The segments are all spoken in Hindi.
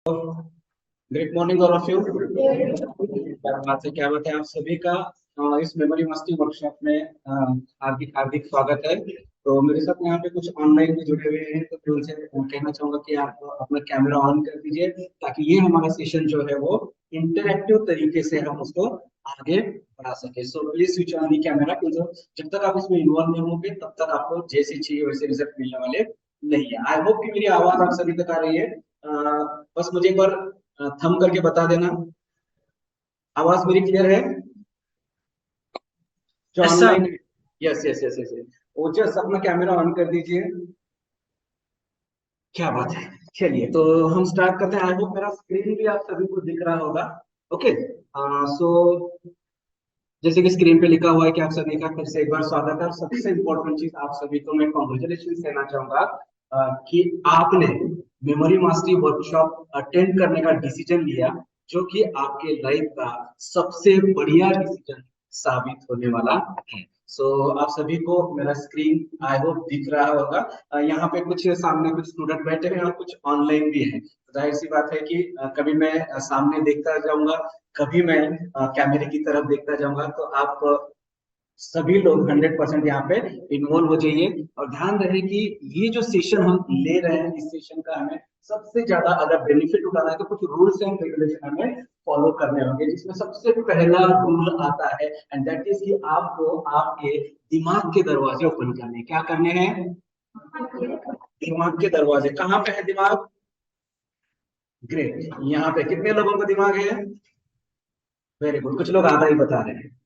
Great morning all of you. बात है, क्या बात है आप सभी का इस मेमोरी मस्ती वर्कशॉप में हार्दिक हार्दिक स्वागत है। तो मेरे साथ यहाँ पे कुछ ऑनलाइन भी जुड़े हुए हैं, तो मैं उनसे कहना चाहूंगा कि आप अपना कैमरा ऑन कर दीजिए ताकि ये हमारा सेशन जो है वो इंटरैक्टिव तरीके से हम उसको आगे बढ़ा सके। So please switch on the camera, क्योंकि जब तक आप इसमें इन्वॉल्व नहीं होंगे तब तक आपको जैसे चाहिए वैसे रिजल्ट मिलने वाले नहीं है। आई होप कि मेरी आवाज आप सभी तक आ रही है। बस मुझे एक बार थम करके बता देना, आवाज मेरी क्लियर है जो यस सर। ऑनलाइन है? Yes yes yes yes. वो जस्ट अपना कैमरा ऑन कर दीजिए। क्या बात है। चलिए तो हम स्टार्ट करते हैं। आई होप मेरा स्क्रीन भी आप सभी को दिख रहा होगा। ओके। सो जैसे कि स्क्रीन पे लिखा हुआ है कि आप सभी का फिर से एक बार स्वागत है। और सबसे इम्पोर्टेंट चीज आप सभी को मैं कॉन्ग्रेचुलेशन देना चाहूंगा कि आपने मेमोरी मास्टरी वर्कशॉप अटेंड करने का डिसीजन लिया, जो कि आपके लाइफ का सबसे बढ़िया डिसीजन साबित होने वाला है। सो आप सभी को मेरा स्क्रीन आई होप दिख रहा होगा। यहाँ पे कुछ सामने कुछ स्टूडेंट बैठे हैं और कुछ ऑनलाइन भी हैं। जाहिर सी बात है कि कभी मैं सामने देखता जाऊंगा, कभी मैं कैमरे की तरफ देखता जाऊंगा। तो आप सभी लोग 100% यहाँ पे इन्वॉल्व हो जाइए और ध्यान रहे कि ये जो सेशन हम ले रहे हैं, इस सेशन का हमें सबसे ज्यादा अगर बेनिफिट उठाना है तो कुछ रूल्स एंड रेगुलेशन हमें फॉलो करने होंगे, जिसमें सबसे पहला रूल आता है एंड दैट इज कि आपको आपके दिमाग के दरवाजे ओपन करने हैं। क्या करने हैं? दिमाग के दरवाजे। कहाँ पे है दिमाग? ग्रेट। यहाँ पे कितने लोगों का दिमाग है? Very good. कुछ लोग आधा ही बता रहे हैं।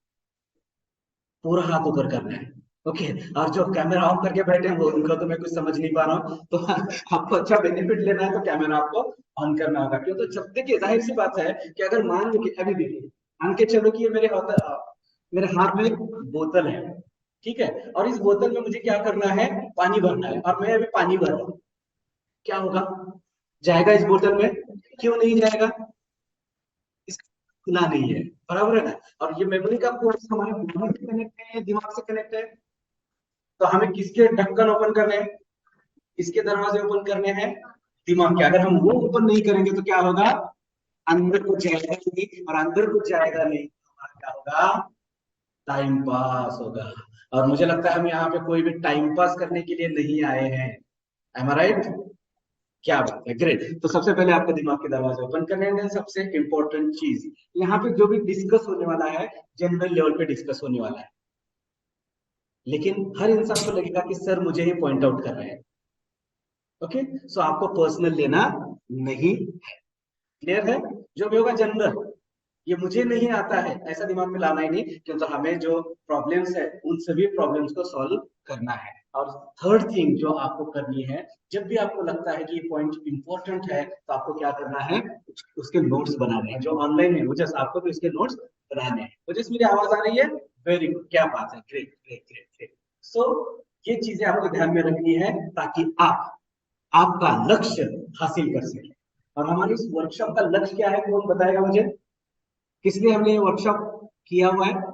पूरा हाथ ऊपर करना है। ओके। और जो कैमरा ऑन करके बैठे हैं वो उनको तो मैं कुछ समझ नहीं पा रहा हूँ, तो आपको अच्छा बेनिफिट लेना है तो कैमरा आपको ऑन करना होगा। क्यों? तो जब देखिए जाहिर सी बात है कि अगर मान लो कि अभी देखिए मान के चलो कि ये मेरे हाथ में एक बोतल है, ठीक है, और इस बोतल में मुझे क्या करना है? पानी भरना है, और मैं अभी पानी भर रहा हूँ। क्या होगा? जाएगा इस बोतल में? क्यों नहीं जाएगा? इसका खुला नहीं है, बराबर है ना। और ये मेमोरी का कोर्स हमारे दिमाग से कनेक्ट है, दिमाग से कनेक्ट है। तो हमें किसके ढक्कन ओपन करने हैं? किसके दरवाजे ओपन करने हैं? दिमाग के। अगर हम वो ओपन नहीं करेंगे तो क्या होगा? अंदर कुछ जाएगा नहीं, और अंदर कुछ जाएगा नहीं तो हमारा क्या होगा? टाइम पास होगा। और मुझे लगता है हम यहाँ पे कोई भी टाइम पास करने के लिए नहीं आए हैं। एम आई राइट? क्या बात है, ग्रेट। तो सबसे पहले आपको दिमाग के दरवाजे ओपन करने हैं। सबसे इंपॉर्टेंट चीज यहाँ पे जो भी डिस्कस होने वाला है, जनरल लेवल पे डिस्कस होने वाला है, लेकिन हर इंसान को लगेगा कि सर मुझे ही पॉइंट आउट कर रहे हैं। ओके। सो आपको पर्सनल लेना नहीं। क्लियर है? जो भी होगा जनरल, ये मुझे नहीं आता है ऐसा दिमाग में लाना ही नहीं, क्योंकि हमें जो प्रॉब्लम्स है उन सभी प्रॉब्लम्स को सॉल्व करना है। और थर्ड थिंग जो आपको करनी है, जब भी आपको लगता है कि ये पॉइंट इंपॉर्टेंट है तो आपको क्या करना है? उसके नोट्स बनाने हैं। जो ऑनलाइन है वो जस्ट आपको भी उसके नोट्स बनाने हैं। तो जस्ट मेरी आवाज आ रही है? वेरी गुड, क्या बात है, ग्रेट ग्रेट ग्रेट ग्रेट। सो ये चीजें आपको ध्यान में रखनी है ताकि आप आपका लक्ष्य हासिल कर सके। और हमारी इस वर्कशॉप का लक्ष्य क्या है, कौन बताएगा मुझे? किस लिए हमने ये वर्कशॉप किया हुआ है?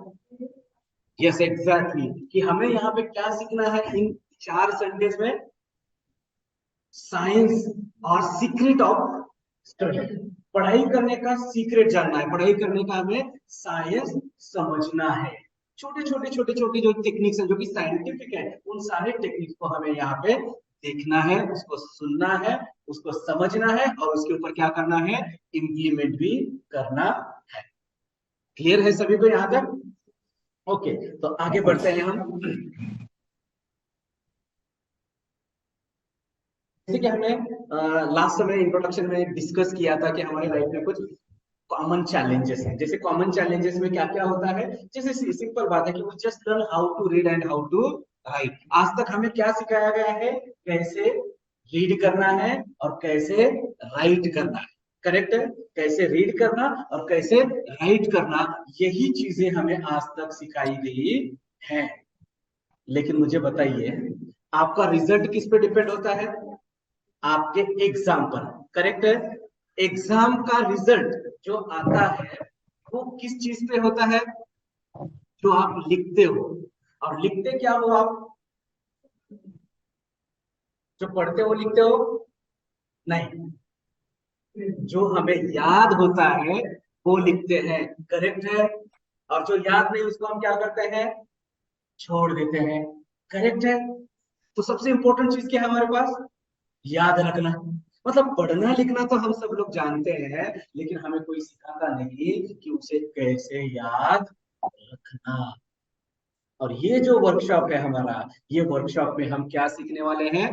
यस एग्जैक्टली, कि हमें यहाँ पे क्या सीखना है इन 4 सेंटेंस में? साइंस और सीक्रेट ऑफ स्टडी। पढ़ाई करने का सीक्रेट जानना है, पढ़ाई करने का हमें साइंस समझना है। छोटे छोटे छोटे छोटे जो टेक्निक्स है जो कि साइंटिफिक है, उन सारे टेक्निक्स को हमें यहाँ पे देखना है, उसको सुनना है, उसको समझना है, और उसके ऊपर क्या करना है? इम्प्लीमेंट भी करना है। क्लियर है सभी को यहाँ तक? ओके। तो आगे बढ़ते हैं हम। जैसे कि हमने लास्ट समय इंट्रोडक्शन में डिस्कस किया था कि हमारी लाइफ में कुछ कॉमन चैलेंजेस हैं। जैसे कॉमन चैलेंजेस में क्या क्या होता है? जैसे सिंपल बात है कि we just learn how to read and how to write. आज तक हमें क्या सिखाया गया है? कैसे रीड करना है और कैसे राइट करना है। करेक्ट है? कैसे रीड करना और कैसे राइट करना, यही चीजें हमें आज तक सिखाई गई हैं। लेकिन मुझे बताइए, आपका रिजल्ट किस पे डिपेंड होता है? आपके एग्जाम पर। करेक्ट है? एग्जाम का रिजल्ट जो आता है वो किस चीज पे होता है? जो आप लिखते हो। और लिखते क्या हो आप? जो पढ़ते हो लिखते हो? नहीं, जो हमें याद होता है वो लिखते हैं, करेक्ट है। और जो याद नहीं उसको हम क्या करते हैं, छोड़ देते हैं, करेक्ट है। तो सबसे इंपॉर्टेंट चीज क्या है हमारे पास, याद रखना। मतलब पढ़ना लिखना तो हम सब लोग जानते हैं, लेकिन हमें कोई सिखाता नहीं कि उसे कैसे याद रखना। और ये जो वर्कशॉप है हमारा, ये वर्कशॉप में हम क्या सीखने वाले हैं,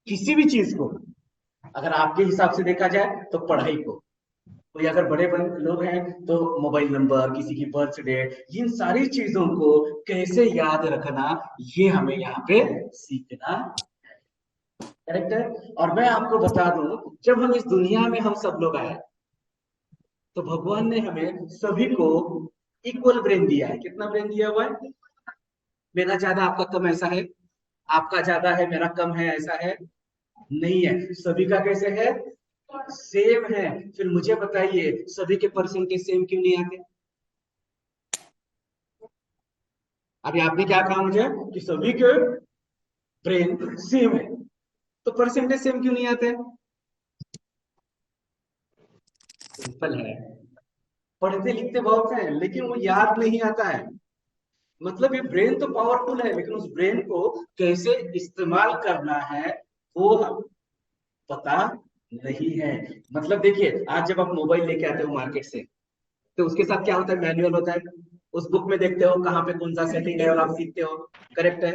किसी भी चीज को, अगर आपके हिसाब से देखा जाए तो पढ़ाई को, कोई अगर लोग हैं तो मोबाइल नंबर, किसी की बर्थडे, इन सारी चीजों को कैसे याद रखना, ये हमें यहाँ पे सीखना, करेक्ट है। और मैं आपको बता दूं, जब हम इस दुनिया में हम सब लोग आए, तो भगवान ने हमें सभी को इक्वल ब्रेन दिया है। कितना ब्रेन दिया हुआ है, मेरा ज्यादा आपका कम ऐसा है, आपका ज्यादा है मेरा कम है ऐसा है, नहीं है, सभी का कैसे है, सेम है। फिर मुझे बताइए सभी के परसेंटेज सेम क्यों नहीं आते। अभी आपने क्या कहा मुझे कि सभी के ब्रेन सेम है, तो परसेंटेज सेम क्यों नहीं आते। सिंपल है, पढ़ते लिखते बहुत हैं लेकिन वो याद नहीं आता है। मतलब ये ब्रेन तो पावरफुल है, लेकिन उस ब्रेन को कैसे इस्तेमाल करना है वो पता नहीं है। मतलब देखिए, आज जब आप मोबाइल लेके आते हो मार्केट से, तो उसके साथ क्या होता है, मैनुअल होता है। उस बुक में देखते हो कहाँ पे कौन सा सेटिंग है और आप सीखते हो, करेक्ट है।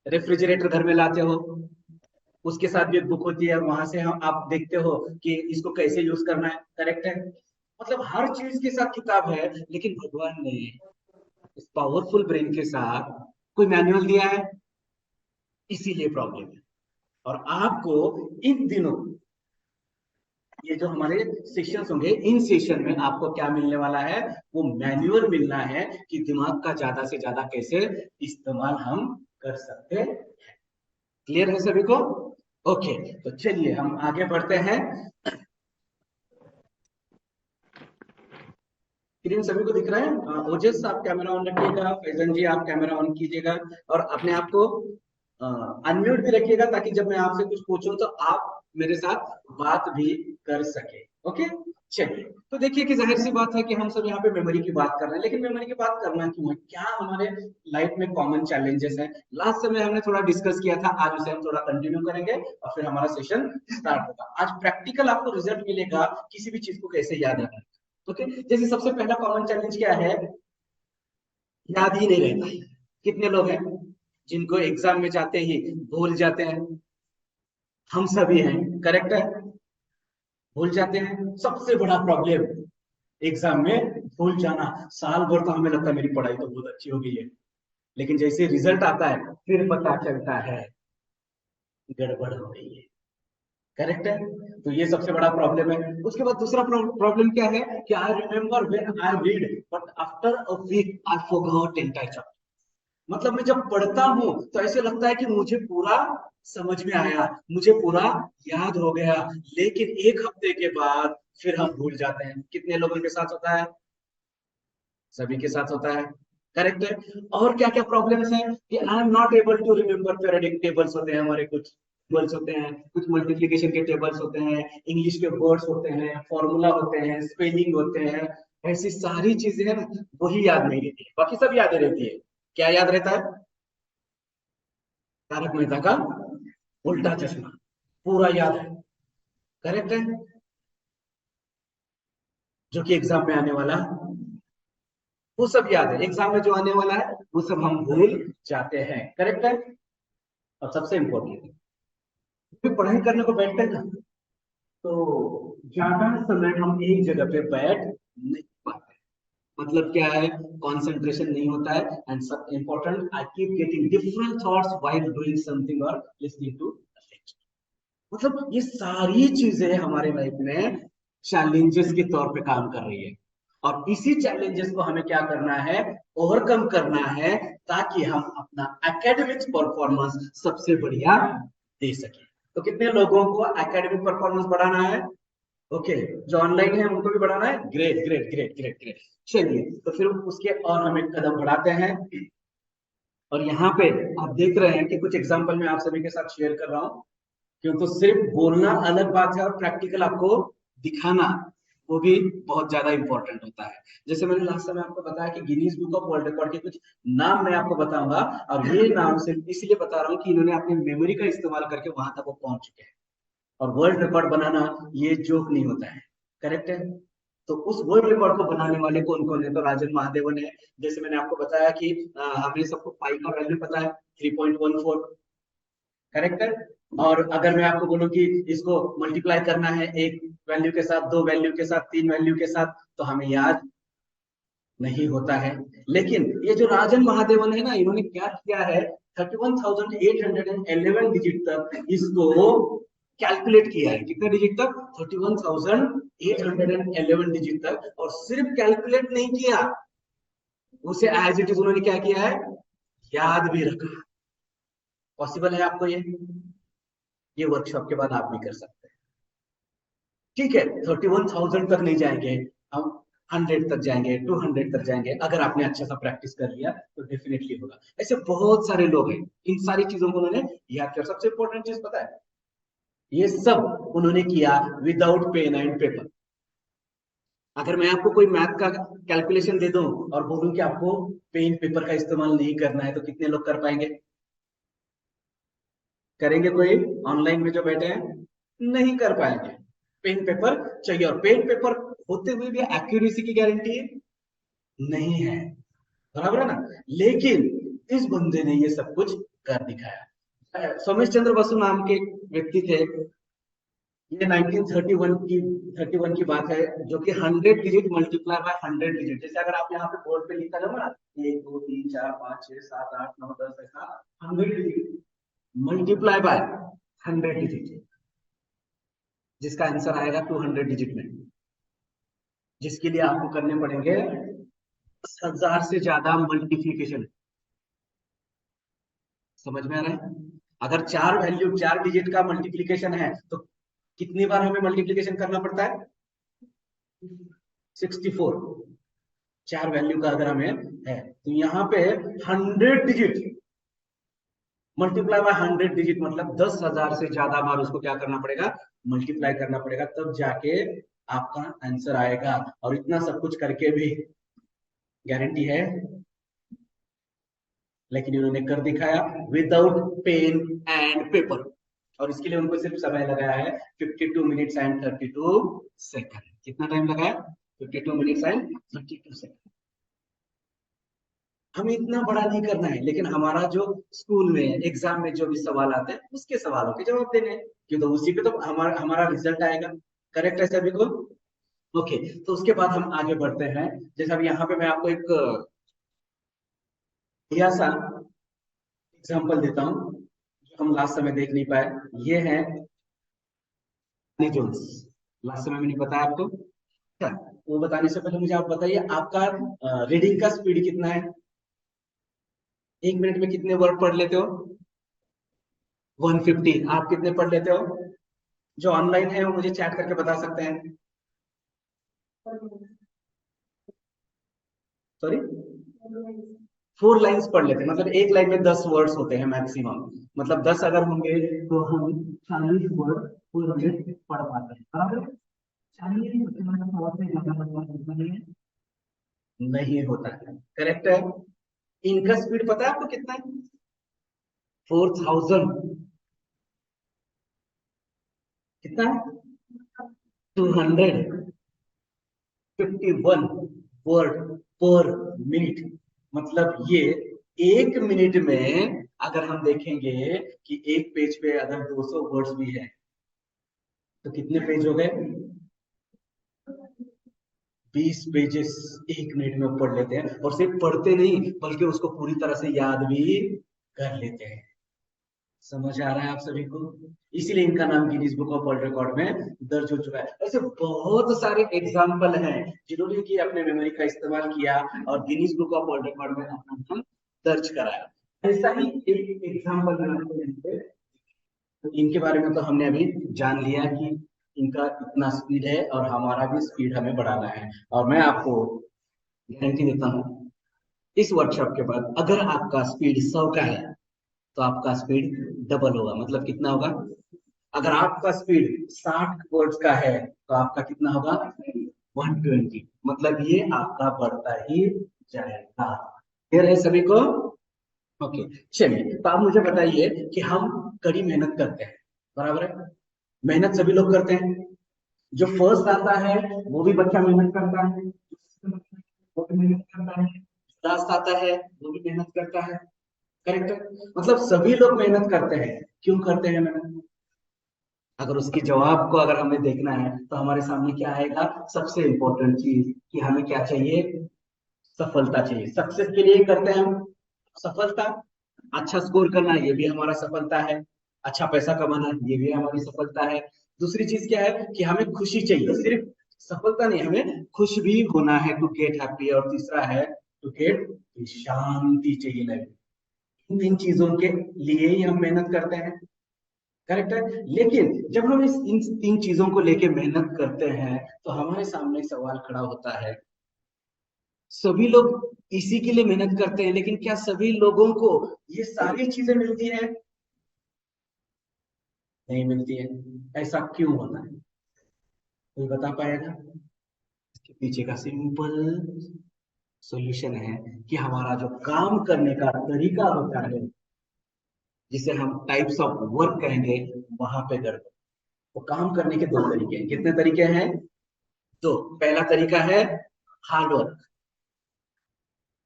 रेफ्रिजरेटर घर में लाते हो, उसके साथ भी एक बुक होती है, वहां से हम आप देखते हो कि इसको कैसे यूज करना है, करेक्ट है। मतलब हर चीज के साथ किताब है, लेकिन भगवान ने इस पावरफुल ब्रेन के साथ कोई मैनुअल दिया है, इसीलिए प्रॉब्लम है। और आपको इन दिनों ये जो हमारे सेशंस होंगे, इन सेशन में आपको क्या मिलने वाला है, वो मैनुअल मिलना है कि दिमाग का ज्यादा से ज्यादा कैसे इस्तेमाल हम कर सकते हैं। क्लियर है सभी को, ओके। तो चलिए हम आगे बढ़ते हैं। स्क्रीन सभी को दिख रहा है, ओजस आप कैमरा ऑन रखिएगा, फैजन जी आप कैमरा ऑन कीजिएगा, और अपने आप को अनम्यूट भी रखिएगा, ताकि जब मैं आपसे कुछ पूछूं तो आप मेरे साथ बात भी कर सके, ओके। चलिए, तो देखिए कि जाहिर सी बात है कि हम सब यहाँ पे मेमोरी की बात कर रहे हैं, लेकिन मेमोरी की बात करना क्यों है, क्या हमारे लाइफ में कॉमन चैलेंजेस है। लास्ट समय हमने थोड़ा डिस्कस किया था, आज उसे हम थोड़ा कंटिन्यू करेंगे और फिर हमारा सेशन स्टार्ट होगा। आज प्रैक्टिकल आपको रिजल्ट मिलेगा किसी भी चीज को कैसे याद रखना, ओके। जैसे सबसे पहला कॉमन चैलेंज क्या है, याद ही नहीं रहता है। कितने लोग हैं जिनको एग्जाम में जाते ही भूल जाते हैं, हम सभी हैं, करेक्ट है, भूल जाते हैं। सबसे बड़ा प्रॉब्लम एग्जाम में भूल जाना। साल भर तो हमें लगता है मेरी पढ़ाई तो बहुत अच्छी हो गई है, लेकिन जैसे रिजल्ट आता है फिर पता चलता है गड़बड़ हो गई है, करेक्ट है। तो ये सबसे बड़ा प्रॉब्लम है। उसके बाद दूसरा प्रॉब्लम क्या है कि I remember when I read, but after a week I forgot entire chapter. मतलब मैं जब पढ़ता हूँ तो ऐसे लगता है कि मुझे पूरा समझ में आया, मुझे पूरा याद हो गया, लेकिन एक हफ्ते के बाद फिर हम भूल जाते हैं। कितने लोगों के साथ होता है, सभी के साथ होता है, करेक्ट है। और क्या क्या प्रॉब्लम्स हैं कि I am not able to remember periodic tables होते हैं हमारे, कुछ टेबल्स होते हैं, कुछ मल्टीप्लिकेशन के टेबल्स होते हैं, इंग्लिश के वर्ड्स होते हैं, फॉर्मूला होते हैं, स्पेलिंग होते हैं, ऐसी सारी चीजें हैं ना, वही याद नहीं रहती है, बाकी सब याद रहती है। क्या याद रहता है, तारक मेहता का उल्टा चश्मा पूरा याद है, करेक्ट है, जो कि एग्जाम में आने वाला, वो सब याद है, एग्जाम में जो आने वाला है वो सब हम भूल जाते हैं, करेक्ट है। और सबसे इंपॉर्टेंट, पढ़ाई करने को बैठते हैं ना, तो ज्यादा समय हम एक जगह पे बैठ नहीं पाते। मतलब क्या है, कंसंट्रेशन नहीं होता है। एंड सब important, I keep getting different thoughts while doing something और लिसनिंग टू। मतलब ये सारी चीजें हमारे लाइफ में चैलेंजेस के तौर पे काम कर रही है, और इसी चैलेंजेस को हमें क्या करना है, ओवरकम करना है, ताकि हम अपना एकेडमिक परफॉर्मेंस सबसे बढ़िया दे सके। तो कितने लोगों को एकेडमिक परफॉर्मेंस बढ़ाना है, ओके। जो ऑनलाइन है उनको भी बढ़ाना है, great great great great great. चलिए, तो फिर उसके और हम एक कदम बढ़ाते हैं। और यहाँ पे आप देख रहे हैं कि कुछ एग्जाम्पल मैं आप सभी के साथ शेयर कर रहा हूँ। क्यों, तो सिर्फ बोलना अलग बात है और प्रैक्टिकल आपको दिखाना वो भी बहुत ज्यादा इंपॉर्टेंट होता है। जैसे मैंने लास्ट समय आपको बताया कि Guinness book of world record के कुछ नाम मैं आपको बताऊंगा, और ये नाम सिर्फ इसलिए बता रहा हूँ कि इन्होंने अपनी मेमोरी का इस्तेमाल करके वहां तक वो पहुंच चुके हैं। और वर्ल्ड रिकॉर्ड बनाना ये जोक नहीं होता है, करेक्ट है। तो उस वर्ल्ड रिकॉर्ड को बनाने वाले कौन कौन है, तो राजन महादेवन है। जैसे मैंने आपको बताया कि हमें सबको पाई का वैल्यू पता है 3.14, करेक्ट है। और अगर मैं आपको बोलूं कि इसको मल्टीप्लाई करना है एक वैल्यू के साथ, दो वैल्यू के साथ, तीन वैल्यू के साथ, तो हमें याद नहीं होता है। लेकिन ये जो राजन महादेवन है ना, इन्होंने क्या किया है, 31,811 डिजिट तक इसको कैलकुलेट किया है। कितने डिजिट तक, 31,811 डिजिट तक। और सिर्फ कैलकुलेट नहीं किया, उसे एज इट इज उन्होंने क्या किया है, याद भी रखा। पॉसिबल है आपको ये वर्कशॉप के बाद आप भी कर सकते हैं। ठीक है, 31,000 तक नहीं जाएंगे हम, 100 तक जाएंगे, 200 तक जाएंगे। अगर आपने अच्छा सा प्रैक्टिस कर लिया तो डेफिनेटली होगा। ऐसे बहुत सारे लोग हैं, इन सारी चीजों को उन्होंने याद किया। सबसे इंपॉर्टेंट चीज पता है, ये सब उन्होंने किया विदाउट पेन एंड पेपर। अगर मैं आपको कोई मैथ का कैलकुलेशन दे दूं और बोलूं कि आपको पेन पेपर का इस्तेमाल नहीं करना है, तो कितने लोग कर पाएंगे, करेंगे कोई ऑनलाइन में जो बैठे हैं, नहीं कर पाएंगे। पेन पेपर चाहिए, और पेन पेपर होते हुए भी एक्यूरेसी की गारंटी नहीं है, बराबर है ना। लेकिन इस बंदे ने ये सब कुछ कर दिखाया। सोमेश चंद्र बसु नाम के एक व्यक्ति थे, ये 1931 की 31 की बात है, जो कि 100 डिजिट मल्टीप्लाई बाय 100 डिजिट। जैसे अगर आप यहाँ पे बोर्ड पे लिखा जाओ ना, 1 2 3 4 5 6 7 8 9 10, ऐसा 100 डिजिट मल्टीप्लाई बाय 100 डिजिट, जिसका आंसर आएगा 200 डिजिट में, जिसके लिए आपको करने पड़ेंगे 10,000 से ज्यादा मल्टीप्लीकेशन। समझ में आ रहा है। अगर चार वैल्यू, चार डिजिट का मल्टीप्लीकेशन है, तो कितनी बार हमें मल्टीप्लीकेशन करना पड़ता है, 64। चार वैल्यू का अगर हमें है, तो यहाँ पे 100 डिजिट मल्टीप्लाई बाय 100 डिजिट, मतलब 10,000 से ज्यादा बार उसको क्या करना पड़ेगा, मल्टीप्लाई करना पड़ेगा, तब जाके आपका आंसर आएगा। और इतना सब कुछ करके भी गारंटी है, लेकिन इन्होंने कर दिखाया विदाउट पेन एंड पेपर। और इसके लिए उनको सिर्फ समय लगाया है 52 मिनट्स एंड 32 सेकंड। कितना टाइम लगाया, 52 मिनट्स एंड 32 सेकंड। हमें इतना बड़ा नहीं करना है, लेकिन हमारा जो स्कूल में एग्जाम में जो भी सवाल आते हैं, उसके सवालों के जवाब देने हैं, क्यों, तो उसी पे तो हमारा हमारा रिजल्ट आएगा। करेक्ट है सभी को। ओके, तो उसके बाद हम आगे बढ़ते हैं। जैसे अब यहाँ पे मैं आपको एक बढ़िया सा एग्जाम्पल देता हूँ, जो हम लास्ट समय देख नहीं पाए। ये है जोन्स। लास्ट समय मैंने बताया आपको, क्या, वो बताने से पहले मुझे आप बताइए, आपका रीडिंग का स्पीड कितना है, एक मिनट में कितने वर्ड पढ़ लेते हो, 150। आप कितने पढ़ लेते हो, जो ऑनलाइन है वो मुझे चैट करके बता सकते हैं। सॉरी, 4 लाइन्स पढ़ लेते हैं, मतलब एक लाइन में 10 वर्ड्स होते हैं मैक्सिमम। मतलब 10 अगर होंगे तो हम 40 वर्ड पूरे पढ़ पाते हैं, बराबर है। 40 वर्ड से ज्यादा नहीं होता है, करेक्ट है। इनका स्पीड पता है आपको कितना है, 4,000, कितना है, 251 वर्ड पर मिनट। मतलब ये एक मिनट में अगर हम देखेंगे कि एक पेज पे अगर 200 वर्ड्स भी है, तो कितने पेज हो गए, 20 पेजेस एक मिनट में पढ़ लेते हैं। और सिर्फ पढ़ते नहीं, बल्कि उसको पूरी तरह से याद भी कर लेते हैं। समझ आ रहा है आप सभी को, इसीलिए इनका नाम Guinness book of world record में दर्ज हो चुका है। ऐसे बहुत सारे एग्जाम्पल हैं जिन्होंने कि अपने मेमोरी का इस्तेमाल किया और Guinness book of world record में अपना नाम दर्ज कराया। ऐसा ही एक एग्जाम्पल मैं आपको तो इनके बारे में तो हमने अभी जान लिया कि इनका इतना स्पीड है, और हमारा भी स्पीड हमें बढ़ाना है। और मैं आपको गारंटी देता हूँ, इस वर्कशॉप के बाद अगर आपका स्पीड 100 का है, तो आपका स्पीड डबल होगा। मतलब कितना होगा, अगर आपका स्पीड 60 वर्ड्स का है तो आपका कितना होगा 120, मतलब ये आपका बढ़ता ही जाएगा। क्लियर है सभी को? ओके, चलिए तो आप मुझे बताइए कि हम कड़ी मेहनत करते हैं, बराबर है? मेहनत सभी लोग करते हैं। जो फर्स्ट आता है वो भी बच्चा मेहनत करता है, वो भी मेहनत करता है, लास्ट आता है वो भी मेहनत करता है। करेक्ट है? मतलब सभी लोग मेहनत करते हैं। क्यों करते हैं मेहनत? अगर उसके जवाब को अगर हमें देखना है तो हमारे सामने क्या आएगा? सबसे इंपॉर्टेंट चीज कि हमें क्या चाहिए? सफलता चाहिए। सक्सेस के लिए करते हैं हम। सफलता, अच्छा स्कोर करना ये भी हमारा सफलता है। अच्छा पैसा कमाना ये भी हमारी सफलता है। दूसरी चीज क्या है कि हमें खुशी चाहिए, सिर्फ सफलता नहीं, हमें खुश भी होना है, टू गेट हैप्पी। और तीसरा है टू गेट शांति चाहिए लाइफ। इन तीन चीजों के लिए ही हम मेहनत करते हैं। करेक्ट है? लेकिन जब हम इस इन तीन चीजों को लेके मेहनत करते हैं तो हमारे सामने एक सवाल खड़ा होता है। सभी लोग इसी के लिए मेहनत करते हैं, लेकिन क्या सभी लोगों को ये सारी चीजें मिलती हैं? नहीं मिलती है। ऐसा क्यों होता है? कोई बता पाएगा? इसके पीछे का सिंपल सॉल्यूशन है कि हमारा जो काम करने का तरीका होता है, जिसे हम टाइप्स ऑफ वर्क कहेंगे, वहां पे कर दो। तो काम करने के दो तरीके हैं। कितने तरीके हैं? दो। पहला तरीका है हार्ड वर्क।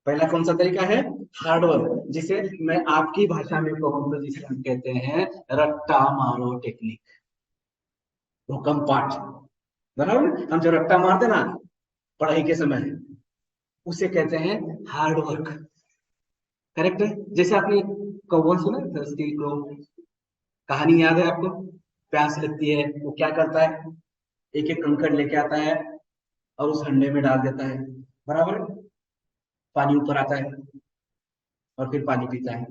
पहला कौन सा तरीका है? हार्ड वर्क, जिसे मैं आपकी भाषा में कहूँ तो जिसे हम कहते हैं रट्टा मारो टेक्निक, भूकंप पाठ। बराबर, हम जो रट्टा मारते ना पढ़ाई के समय, उसे कहते हैं हार्ड वर्क। करेक्ट है? जैसे आपने कौवा सुना है, थर्स्टी क्रो? कहानी याद है आपको? प्यास लगती है, वो क्या करता है? एक एक कंकड़ लेके आता है और उस हंडे में डाल देता है, बराबर? पानी ऊपर आता है और फिर पानी पीता है।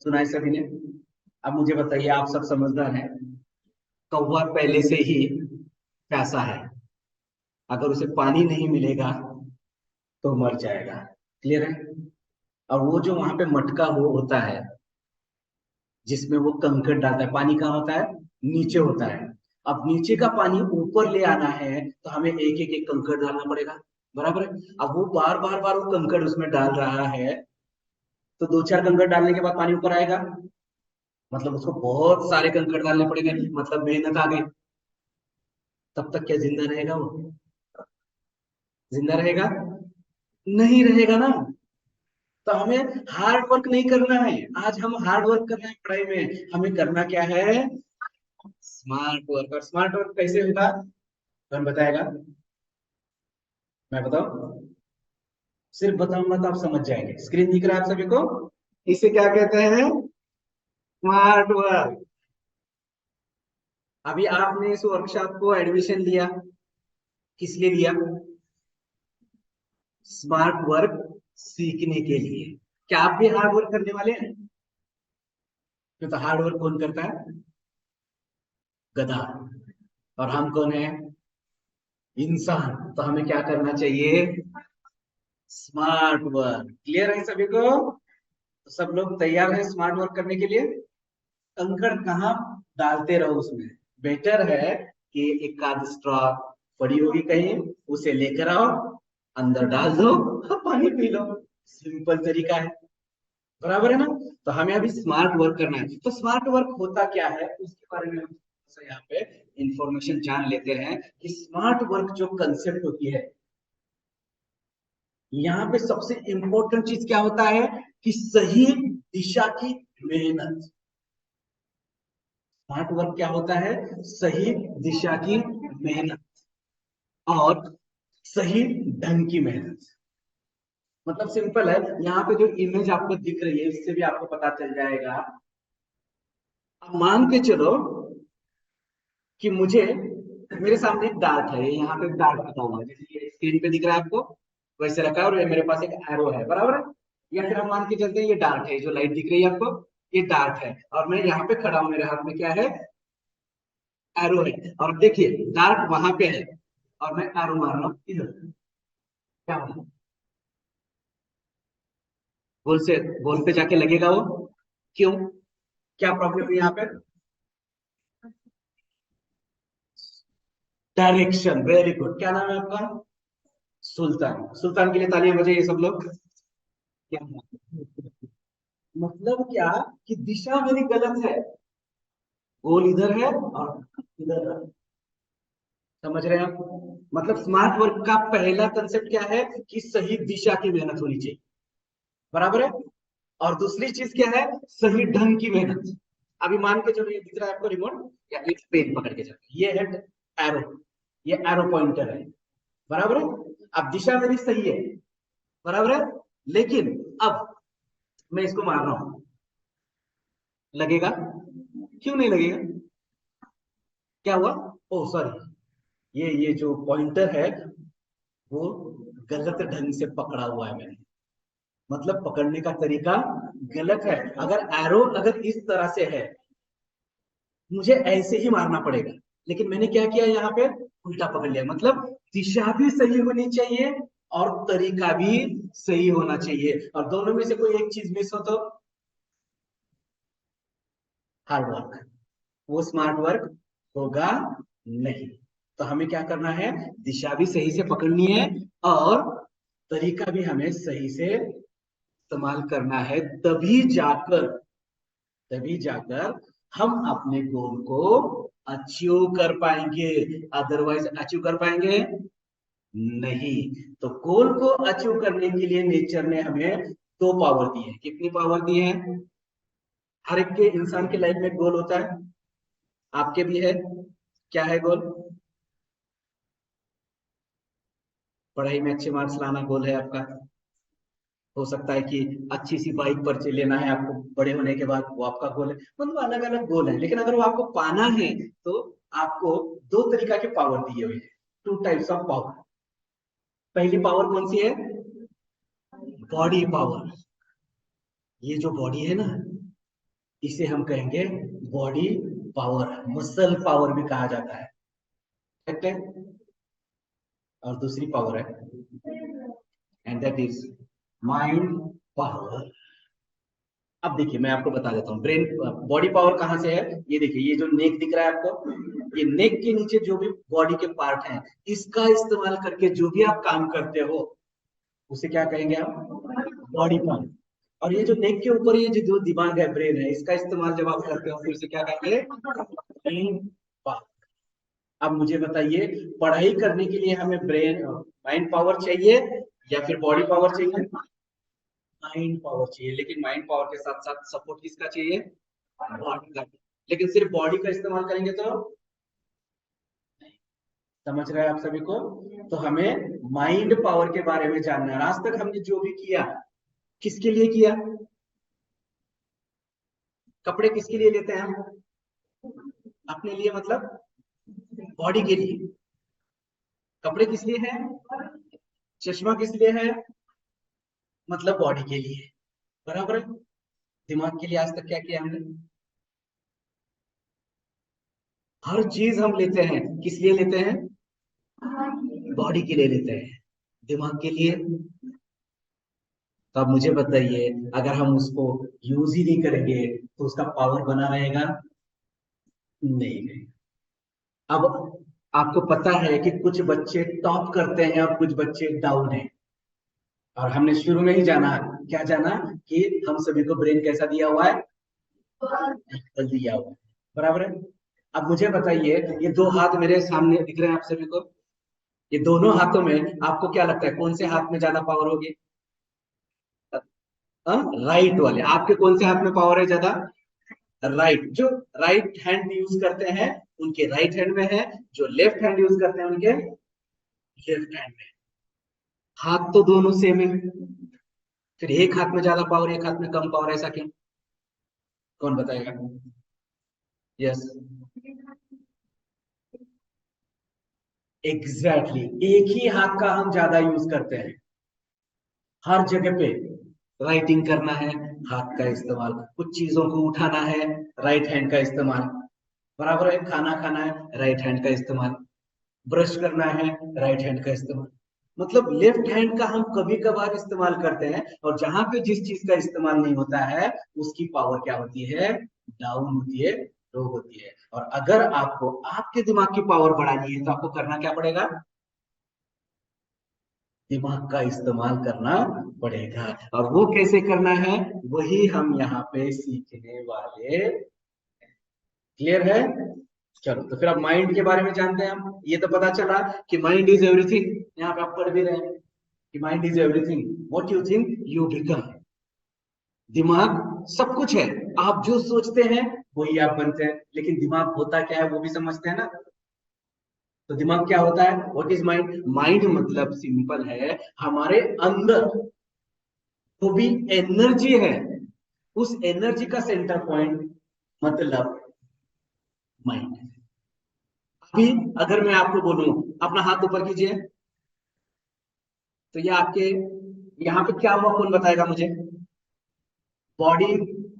सुना है सभी ने? अब मुझे बताइए, आप सब समझदार हैं, कौवा पहले से ही प्यासा है, अगर उसे पानी नहीं मिलेगा तो मर जाएगा। क्लियर है? और वो जो वहां पे मटका वो होता है जिसमें वो कंकड़ डालता है, पानी कहाँ होता है? नीचे होता है। अब नीचे का पानी ऊपर ले आना है तो हमें एक एक एक कंकड़ डालना पड़ेगा, बराबर है? अब वो बार बार बार वो कंकड़ उसमें डाल रहा है, तो दो चार कंकड़ डालने के बाद पानी ऊपर आएगा, मतलब उसको बहुत सारे कंकड़ डालने पड़ेंगे, मतलब मेहनत आ गई। तब तक क्या जिंदा रहेगा वो? जिंदा रहेगा? नहीं रहेगा ना। तो हमें हार्ड वर्क नहीं करना है। आज हम हार्ड वर्क कर रहे हैं पढ़ाई में, हमें करना क्या है? Smart work. और स्मार्ट वर्क कैसे होगा? कौन बताएगा? मैं बताऊं? सिर्फ बताऊंगा तो आप समझ जाएंगे। स्क्रीन दिख रहा है आप सभी को? इसे क्या कहते हैं? Smart work. अभी आपने इस वर्कशॉप को एडमिशन लिया, किस लिए लिया? स्मार्ट वर्क सीखने के लिए। क्या आप भी हार्ड वर्क करने वाले हैं? तो हार्ड वर्क कौन करता है? गधा। और हम कौन है? इंसान। तो हमें क्या करना चाहिए? Smart work. क्लियर है सभी को? तो सब लोग तैयार हैं स्मार्ट वर्क करने के लिए? कंकड़ कहाँ डालते रहो उसमें। बेटर है कि एक आध स्ट्रॉ पड़ी होगी कहीं, उसे लेकर आओ, अंदर डाल दो और पानी पी लो। सिंपल तरीका है, बराबर है ना? तो हमें अभी स्मार्ट वर्क करना है। तो स्मार्ट वर्क होता क्या है उसके बारे में हम यहाँ पे इंफॉर्मेशन जान लेते हैं कि स्मार्ट वर्क जो कंसेप्ट होती है, यहाँ पे सबसे इंपॉर्टेंट चीज क्या होता है कि सही दिशा की मेहनत। स्मार्ट वर्क क्या होता है? सही दिशा की मेहनत और सही ढंग की मेहनत। मतलब सिंपल है, यहाँ पे जो इमेज आपको दिख रही है इससे भी आपको पता चल जाएगा। अब मान के चलो कि मुझे, मेरे सामने एक डार्ट है, यहाँ पे एक डार्ट रखा हुआ है, जैसे ये स्क्रीन पे दिख रहा है आपको, वैसे रखा है, और ये मेरे पास एक एरो है, बराबर है? या फिर हम मान के चलते हैं ये डार्ट है, जो लाइट दिख रही है आपको, ये डार्ट है, और मैं यहाँ पे खड़ा हूँ, मेरे हाथ में क्या है? एरो है। और देखिए डार्ट वहां पे है और मैं एरो मार रहा हूँ इधर। क्या होगा? गोल से गोल पे जाके लगेगा वो। क्यों? क्या प्रॉब्लम है यहाँ पे? Direction, very good. क्या नाम है आपका? सुल्तान। सुल्तान के लिए तालियां बजाइए सब लोग। क्या मतलब क्या कि दिशा मेरी गलत है, गोल इधर है और इधर है। समझ रहे हैं आप? मतलब स्मार्ट वर्क का पहला कंसेप्ट क्या है कि सही दिशा की मेहनत होनी चाहिए, बराबर है। और दूसरी चीज क्या है? सही ढंग की मेहनत। अभी मान के चलो ये दिख रहा है आपको रिमोट, या एक पेन पकड़ के चलो, ये है एरो, ये एरो पॉइंटर है, बराबर है। अब दिशा मेरी सही है, बराबर है। लेकिन अब मैं इसको मार रहा हूं, लगेगा? क्यों नहीं लगेगा? क्या हुआ? ओ सॉरी, ये जो पॉइंटर है वो गलत ढंग से पकड़ा हुआ है मैंने, मतलब पकड़ने का तरीका गलत है। अगर एरो अगर इस तरह से है, मुझे ऐसे ही मारना पड़ेगा, लेकिन मैंने क्या किया यहाँ पे? उल्टा पकड़ लिया। मतलब दिशा भी सही होनी चाहिए और तरीका भी सही होना चाहिए, और दोनों में से कोई एक चीज मिस हो तो हार्ड वर्क, वो स्मार्ट वर्क होगा नहीं। तो हमें क्या करना है? दिशा भी सही से पकड़नी है और तरीका भी हमें सही से इस्तेमाल करना है, तभी जाकर हम अपने गोल को अचीव कर पाएंगे। अदरवाइज अचीव कर पाएंगे नहीं। तो गोल को अचीव करने के लिए नेचर ने हमें दो पावर दी है। कितनी पावर दी है? हर एक के इंसान के लाइफ में गोल होता है, आपके भी है। क्या है गोल? पढ़ाई में अच्छे मार्क्स लाना गोल है आपका। हो सकता है कि अच्छी सी बाइक परचेज लेना है आपको बड़े होने के बाद, वो आपका गोल है। मतलब अलग अलग गोल है, लेकिन अगर वो आपको पाना है तो आपको दो तरीका के पावर दिए हुए हैं, टू टाइप्स ऑफ पावर। पहली पावर कौन सी है? Body power. ये जो बॉडी है ना, इसे हम कहेंगे बॉडी पावर, मसल पावर भी कहा जाता है, ठीक है। और दूसरी पावर है, and that is mind power. अब देखिए मैं आपको बता देता हूँ ब्रेन बॉडी पावर कहाँ से है। ये देखिए, ये जो नेक दिख रहा है आपको, ये नेक के नीचे जो भी बॉडी के पार्ट हैं, इसका इस्तेमाल करके जो भी आप काम करते हो उसे क्या कहेंगे आप? Body power. और ये जो नेक के ऊपर ये जो दिमाग है, ब्रेन है, इसका इस्तेमाल जब आप करते हो फिर उसे क्या कहेंगे? Brain power. अब मुझे बताइए, पढ़ाई करने के लिए हमें ब्रेन माइंड पावर चाहिए या फिर बॉडी पावर चाहिए? माइंड पावर चाहिए, लेकिन माइंड पावर के साथ साथ सपोर्ट किसका चाहिए? बॉडी का। लेकिन सिर्फ बॉडी का इस्तेमाल करेंगे तो समझ रहे हैं आप सभी को? तो हमें माइंड पावर के बारे में जानना है। आज तक हमने जो भी किया किसके लिए किया? कपड़े किसके लिए लेते हैं हम? अपने लिए, मतलब बॉडी के लिए। कपड़े किस लिए है? चश्मा किस लिए है? मतलब बॉडी के लिए, बराबर है। दिमाग के लिए आज तक क्या किया हमने? हर चीज हम लेते हैं, किस लिए लेते हैं? बॉडी के लिए लेते हैं, दिमाग के लिए। तो अब मुझे बताइए, अगर हम उसको यूज ही नहीं करेंगे तो उसका पावर बना रहेगा? नहीं रहेगा। अब आपको पता है कि कुछ बच्चे टॉप करते हैं और कुछ बच्चे डाउन हैं, और हमने शुरू में ही जाना, क्या जाना? कि हम सभी को ब्रेन कैसा दिया हुआ है? इक्वल दिया हुआ है, बराबर है। अब मुझे बताइए, ये दो हाथ मेरे सामने दिख रहे हैं आप सभी को, ये दोनों हाथों में आपको क्या लगता है कौन से हाथ में ज्यादा पावर होगी? राइट वाले। आपके कौन से हाथ में पावर है ज्यादा? राइट। जो राइट हैंड यूज करते हैं उनके राइट हैंड में है, जो लेफ्ट हैंड यूज करते हैं उनके लेफ्ट हैंड में। हाथ तो दोनों सेम है, फिर एक हाथ में ज्यादा पावर एक हाथ में कम पावर, ऐसा क्यों? कौन बताएगा? Yes, exactly. एक ही हाथ का हम ज्यादा यूज करते हैं हर जगह पे। राइटिंग करना है, हाथ का इस्तेमाल। कुछ चीजों को उठाना है, राइट हैंड का इस्तेमाल, बराबर है। खाना खाना है, राइट हैंड का इस्तेमाल। ब्रश करना है, राइट हैंड का इस्तेमाल। मतलब लेफ्ट हैंड का हम कभी कभार इस्तेमाल करते हैं, और जहां पे जिस चीज का इस्तेमाल नहीं होता है उसकी पावर क्या होती है? डाउन होती है, लो होती है। और अगर आपको आपके दिमाग की पावर बढ़ानी है तो आपको करना क्या पड़ेगा? दिमाग का इस्तेमाल करना पड़ेगा। और वो कैसे करना है, वही हम यहाँ पे सीखने वाले। क्लियर है? चलो तो फिर अब माइंड के बारे में जानते हैं हम। ये तो पता चला कि माइंड इज एवरीथिंग, यहाँ पे आप पढ़ भी रहे हैं कि mind is everything, what you think you become. दिमाग सब कुछ है, आप जो सोचते हैं वही आप बनते हैं। लेकिन दिमाग होता क्या है वो भी समझते हैं ना। तो दिमाग क्या होता है, व्हाट इज माइंड? माइंड मतलब सिंपल है, हमारे अंदर वो भी एनर्जी है, उस एनर्जी का सेंटर पॉइंट मतलब माइंड। अभी अगर मैं आपको बोलूं अपना हाथ ऊपर कीजिए, तो ये आपके यहाँ पे क्या हुआ कौन बताएगा मुझे? बॉडी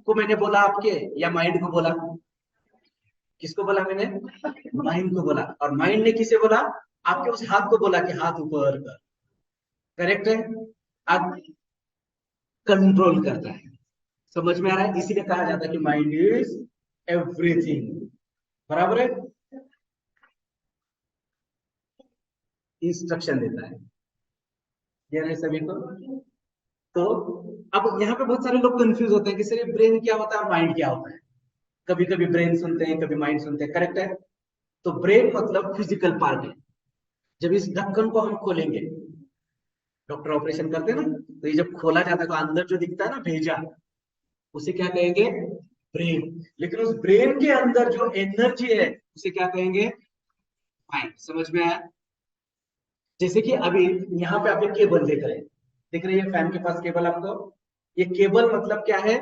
को मैंने बोला आपके या माइंड को बोला? किसको बोला मैंने? माइंड को बोला। और माइंड ने किसे बोला? आपके उस हाथ को बोला कि हाथ ऊपर कर। करेक्ट है? अब कंट्रोल करता है। समझ में आ रहा है? इसीलिए कहा जाता है कि माइंड इज एवरीथिंग। बराबर है? इंस्ट्रक्शन देता है। क्लियर है सभी को? तो अब यहाँ पे बहुत सारे लोग कंफ्यूज होते हैं कि सर ये ब्रेन क्या होता है और माइंड क्या होता है। कभी कभी ब्रेन सुनते हैं, कभी माइंड सुनते हैं। करेक्ट है? तो ब्रेन मतलब फिजिकल पार्ट है। जब इस ढक्कन को हम खोलेंगे, डॉक्टर ऑपरेशन करते हैं ना, तो ये जब खोला जाता है तो अंदर जो दिखता है ना भेजा, उसे क्या कहेंगे? ब्रेन। लेकिन उस ब्रेन के अंदर जो एनर्जी है उसे क्या कहेंगे? माइंड। समझ में आया? जैसे कि अभी यहाँ पे आप एक केबल देख रहे हैं, देख रहे हैं फैन के पास केबल आपको, ये केबल मतलब क्या है?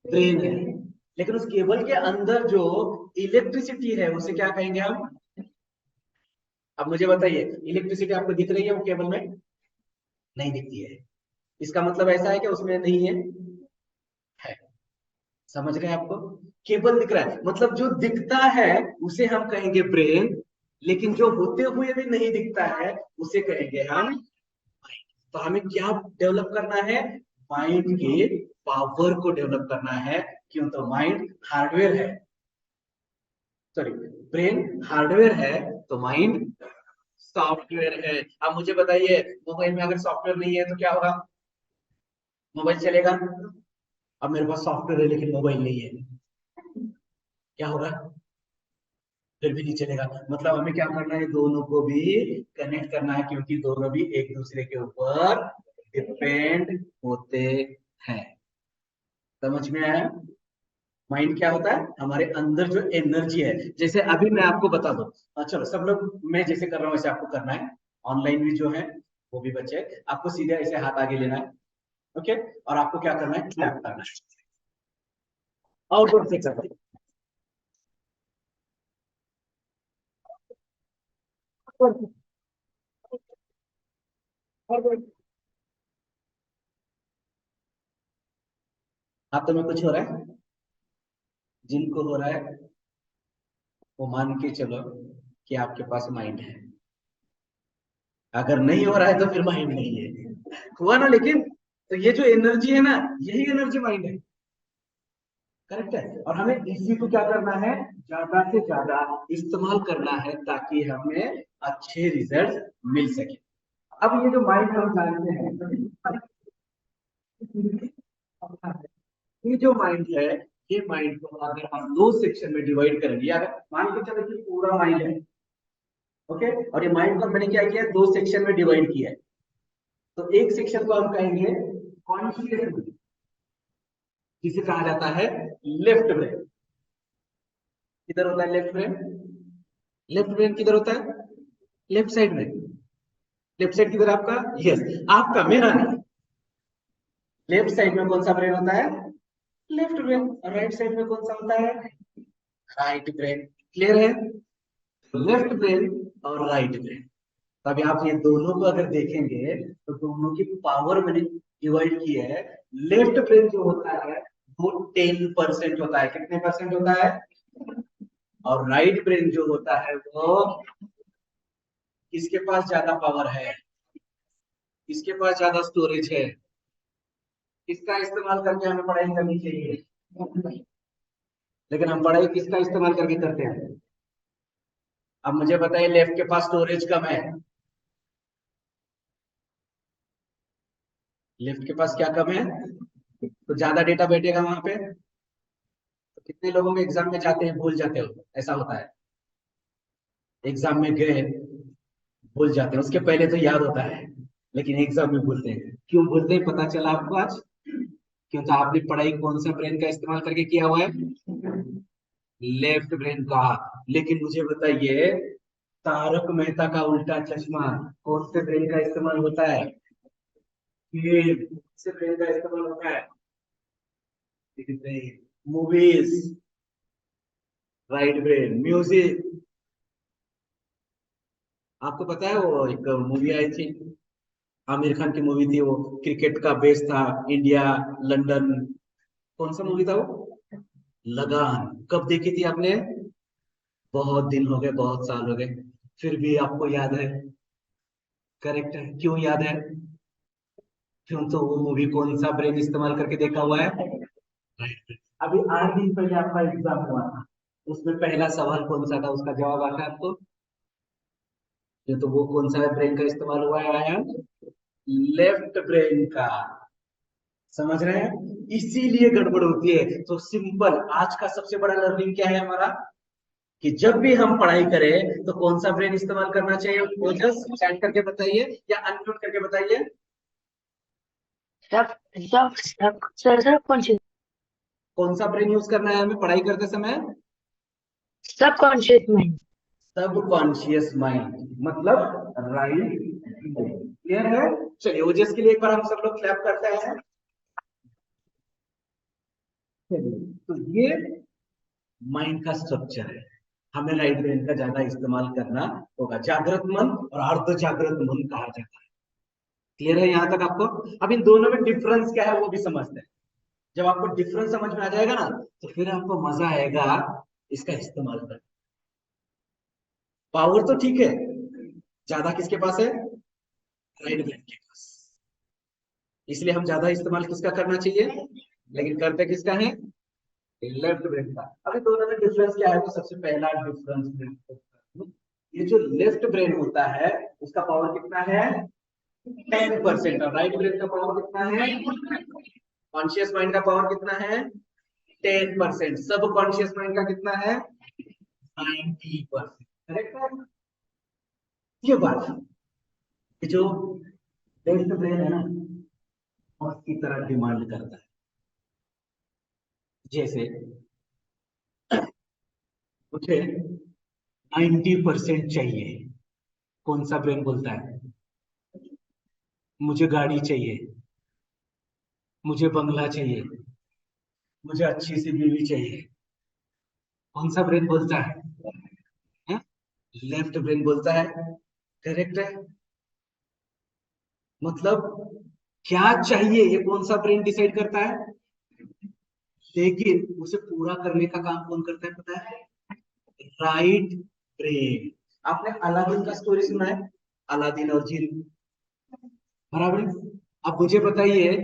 ब्रेन है। लेकिन उस केबल के अंदर जो इलेक्ट्रिसिटी है उसे क्या कहेंगे हम? अब मुझे बताइए, इलेक्ट्रिसिटी आपको दिख रही है वो केबल में? नहीं दिखती है। इसका मतलब ऐसा है कि उसमें नहीं है? है। समझ रहे हैं आपको? केबल दिख रहा है मतलब जो दिखता है उसे हम कहेंगे ब्रेन, लेकिन जो होते हुए भी नहीं दिखता है उसे कहेंगे हम माइंड। तो हमें क्या डेवलप करना है? माइंड के पावर को डेवलप करना है। क्यों? तो माइंड हार्डवेयर है, सॉरी, ब्रेन हार्डवेयर है, तो माइंड सॉफ्टवेयर है। अब मुझे बताइए, मोबाइल में अगर सॉफ्टवेयर नहीं है तो क्या होगा? मोबाइल चलेगा? अब मेरे पास सॉफ्टवेयर है लेकिन मोबाइल नहीं है, क्या होगा? फिर भी नहीं चलेगा। मतलब हमें क्या करना है? दोनों को भी कनेक्ट करना है, क्योंकि दोनों भी एक दूसरे के ऊपर डिपेंड होते हैं। समझ में आया? माइंड क्या होता है? हमारे अंदर जो एनर्जी है। जैसे अभी मैं आपको बता दूं, चलो सब लोग मैं जैसे कर रहा हूँ वैसे आपको करना है। ऑनलाइन भी जो है वो भी बच्चे, आपको सीधे ऐसे हाथ आगे लेना है। ओके? और आपको क्या करना है? क्लैप करना है। आउटडोर से करना है। हाथों में कुछ हो रहा है? जिनको हो रहा है वो मान के चलो कि आपके पास माइंड है। अगर नहीं हो रहा है तो फिर माइंड नहीं है। हुआ ना? लेकिन तो ये जो एनर्जी है ना, यही एनर्जी माइंड है। करेक्ट है? और हमें इसी को क्या करना है? ज्यादा से ज्यादा इस्तेमाल करना है ताकि हमें अच्छे रिजल्ट मिल सके। अब ये जो माइंड हम जानते हैं, ये जो माइंड है, ये माइंड को अगर हम दो सेक्शन में डिवाइड करेंगे, अगर मान के चलो कि पूरा माइंड है, ओके, और ये माइंड को मैंने क्या किया? दो सेक्शन में डिवाइड किया है। तो एक सेक्शन को हम कहेंगे कॉन्शियस ब्रेन, जिसे कहा जाता है लेफ्ट ब्रेन। किधर होता है लेफ्ट ब्रेन? लेफ्ट ब्रेन किधर होता है? लेफ्ट साइड में। लेफ्ट साइड किधर आपका? यस, आपका, मेरा नहीं। लेफ्ट साइड में कौन सा ब्रेन होता है? Left brain. और राइट साइड में कौन सा होता है? Right brain. क्लियर है? लेफ्ट ब्रेन और राइट ब्रेन। तभी आप ये दोनों को अगर देखेंगे तो दोनों की पावर मैंने डिवाइड की है। लेफ्ट ब्रेन जो होता है वो 10% होता है। कितने परसेंट होता है? और राइट ब्रेन जो होता है वो, किसके पास ज्यादा पावर है? किसके पास ज्यादा स्टोरेज है? किसका इस्तेमाल करके हमें पढ़ाई करनी चाहिए? लेकिन हम पढ़ाई किसका इस्तेमाल करके करते हैं? अब मुझे बताइए, लेफ्ट के पास स्टोरेज कम है, लेफ्ट के पास क्या कम है? तो ज्यादा डेटा बैठेगा वहां पे। तो कितने लोगों के एग्जाम में जाते हैं भूल जाते हो, ऐसा होता है? एग्जाम में गए, भूल जाते हैं, उसके पहले तो याद होता है, लेकिन एग्जाम में भूलते हैं। क्यों भूलते हैं पता चला आपको आज? क्योंकि आपने पढ़ाई कौन सा ब्रेन का इस्तेमाल करके किया हुआ है? लेफ्ट ब्रेन का। लेकिन मुझे बताइए, तारक मेहता का उल्टा चश्मा कौन से ब्रेन का इस्तेमाल होता है? ये कौन से ब्रेन का इस्तेमाल होता है? Movies, right brain. म्यूजिक, आपको पता है वो एक मूवी आई थी, आमिर खान की मूवी थी, वो क्रिकेट का बेस था, इंडिया लंदन। कौन सा मूवी था वो? लगान। कब देखी थी आपने? बहुत दिन हो गए, बहुत साल हो गए, फिर भी आपको याद है। करेक्ट है, क्यों याद है? क्यों? तो वो मूवी कौन सा ब्रेन इस्तेमाल करके देखा हुआ है? राइट। अभी 8 दिन पहले आपका एग्जाम हुआ था, उसमें पहला सवाल कौन सा था, उसका जवाब आता है आपको? ये तो वो कौन सा ब्रेन का इस्तेमाल हुआ है आया? लेफ्ट ब्रेन का। समझ रहे हैं? इसीलिए गड़बड़ होती है। तो सिंपल, आज का सबसे बड़ा लर्निंग क्या है हमारा? कि जब भी हम पढ़ाई करें तो कौन सा ब्रेन इस्तेमाल करना चाहिए, वो जस्ट चैट करके बताइए या अनम्यूट करके बताइए। सब सब सब सर सब कॉन्शियस कौन सा ब्रेन यूज करना है हमें पढ़ाई करते समय? सब कॉन्शियस माइंड। सब कॉन्शियस माइंड, मतलब राइट। क्लियर है? चलिए ओजस के लिए एक बार हम सब लोग क्लैप करते हैं। चलिए, तो ये माइंड का स्ट्रक्चर है। हमें राइट ब्रेन का ज्यादा इस्तेमाल करना होगा। जागृत मन और अर्ध जागृत मन कहा जाता है। क्लियर है यहां तक आपको? अब इन दोनों में डिफरेंस क्या है वो भी समझते हैं। जब आपको डिफरेंस समझ में आ जाएगा ना, तो फिर आपको मजा आएगा इसका इस्तेमाल करना। पावर तो ठीक है, ज्यादा किसके पास है? राइट ब्रेन के पास। इसलिए हम ज्यादा इस्तेमाल किसका करना चाहिए, लेकिन करते किसका है? लेफ्ट ब्रेन का। अभी दोनों में डिफरेंस क्या है? तो सबसे पहला डिफरेंस, ये जो लेफ्ट ब्रेन होता है उसका पावर कितना है? 10%। और राइट ब्रेन का पावर कितना है? कॉन्शियस माइंड का पावर कितना है? 10%। सब कॉन्शियस माइंड का कितना है? 90%। करेक्ट है? ये बात, ये जो लेफ्ट ब्रेन है ना, बहुत की तरह डिमांड करता है। जैसे मुझे 90% चाहिए, कौन सा ब्रेन बोलता है? मुझे गाड़ी चाहिए, मुझे बंगला चाहिए, मुझे अच्छी सी बीवी चाहिए। कौन सा ब्रेन बोलता है? लेफ्ट ब्रेन बोलता है। करेक्ट है? मतलब क्या चाहिए ये कौन सा ब्रेन डिसाइड करता है, लेकिन उसे पूरा करने का काम कौन करता है पता है? Right brain. आपने अलादीन का स्टोरी सुना है? अलादीन और जिन, बराबर है? अब मुझे बताइए,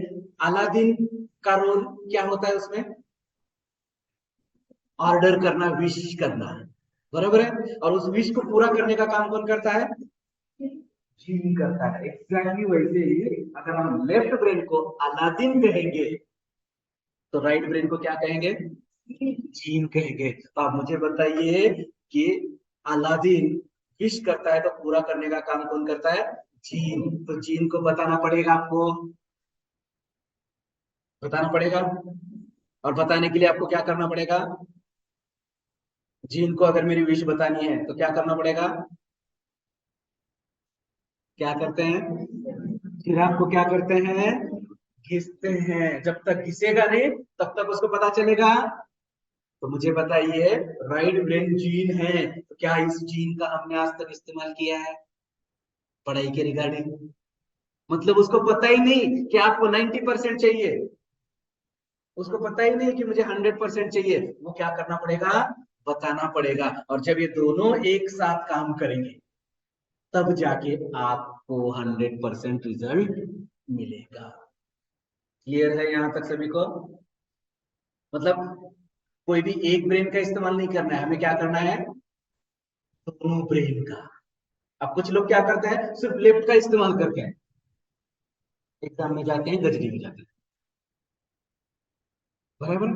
अलादीन का रोल क्या होता है उसमें? ऑर्डर करना, विश करना, बराबर है? और उस विश को पूरा करने का काम कौन करता है? जीन करता है। एग्जैक्टली वैसे ही अगर हम लेफ्ट ब्रेन को अलादीन कहेंगे, तो राइट ब्रेन को क्या कहेंगे? जीन कहेंगे। तो आप मुझे बताइए कि अलादीन विश करता है तो पूरा करने का काम कौन करता है? जीन। तो जीन को बताना पड़ेगा आपको, बताना पड़ेगा। और बताने के लिए आपको क्या करना पड़ेगा? जीन को अगर मेरी विश बतानी है तो क्या करना पड़ेगा? क्या करते हैं? फिर आपको क्या करते हैं? घिसते हैं। जब तक घिसेगा नहीं तब तक उसको पता चलेगा। तो मुझे बताइए, राइट ब्रेन जीन है तो क्या इस जीन का हमने आज तक इस्तेमाल किया है पढ़ाई के रिगार्डिंग? मतलब उसको पता ही नहीं कि आपको 90% चाहिए, उसको पता ही नहीं कि मुझे 100% चाहिए। वो क्या करना पड़ेगा? बताना पड़ेगा। और जब ये दोनों एक साथ काम करेंगे तब जाके आपको 100% रिजल्ट मिलेगा। क्लियर है यहां तक सभी को? मतलब कोई भी एक ब्रेन का इस्तेमाल नहीं करना है, हमें क्या करना है, दोनों ब्रेन का। अब कुछ लोग क्या करते हैं, सिर्फ लेफ्ट का इस्तेमाल करते हैं, एग्जाम में जाते हैं गजनी हो जाते हैं, बराबर।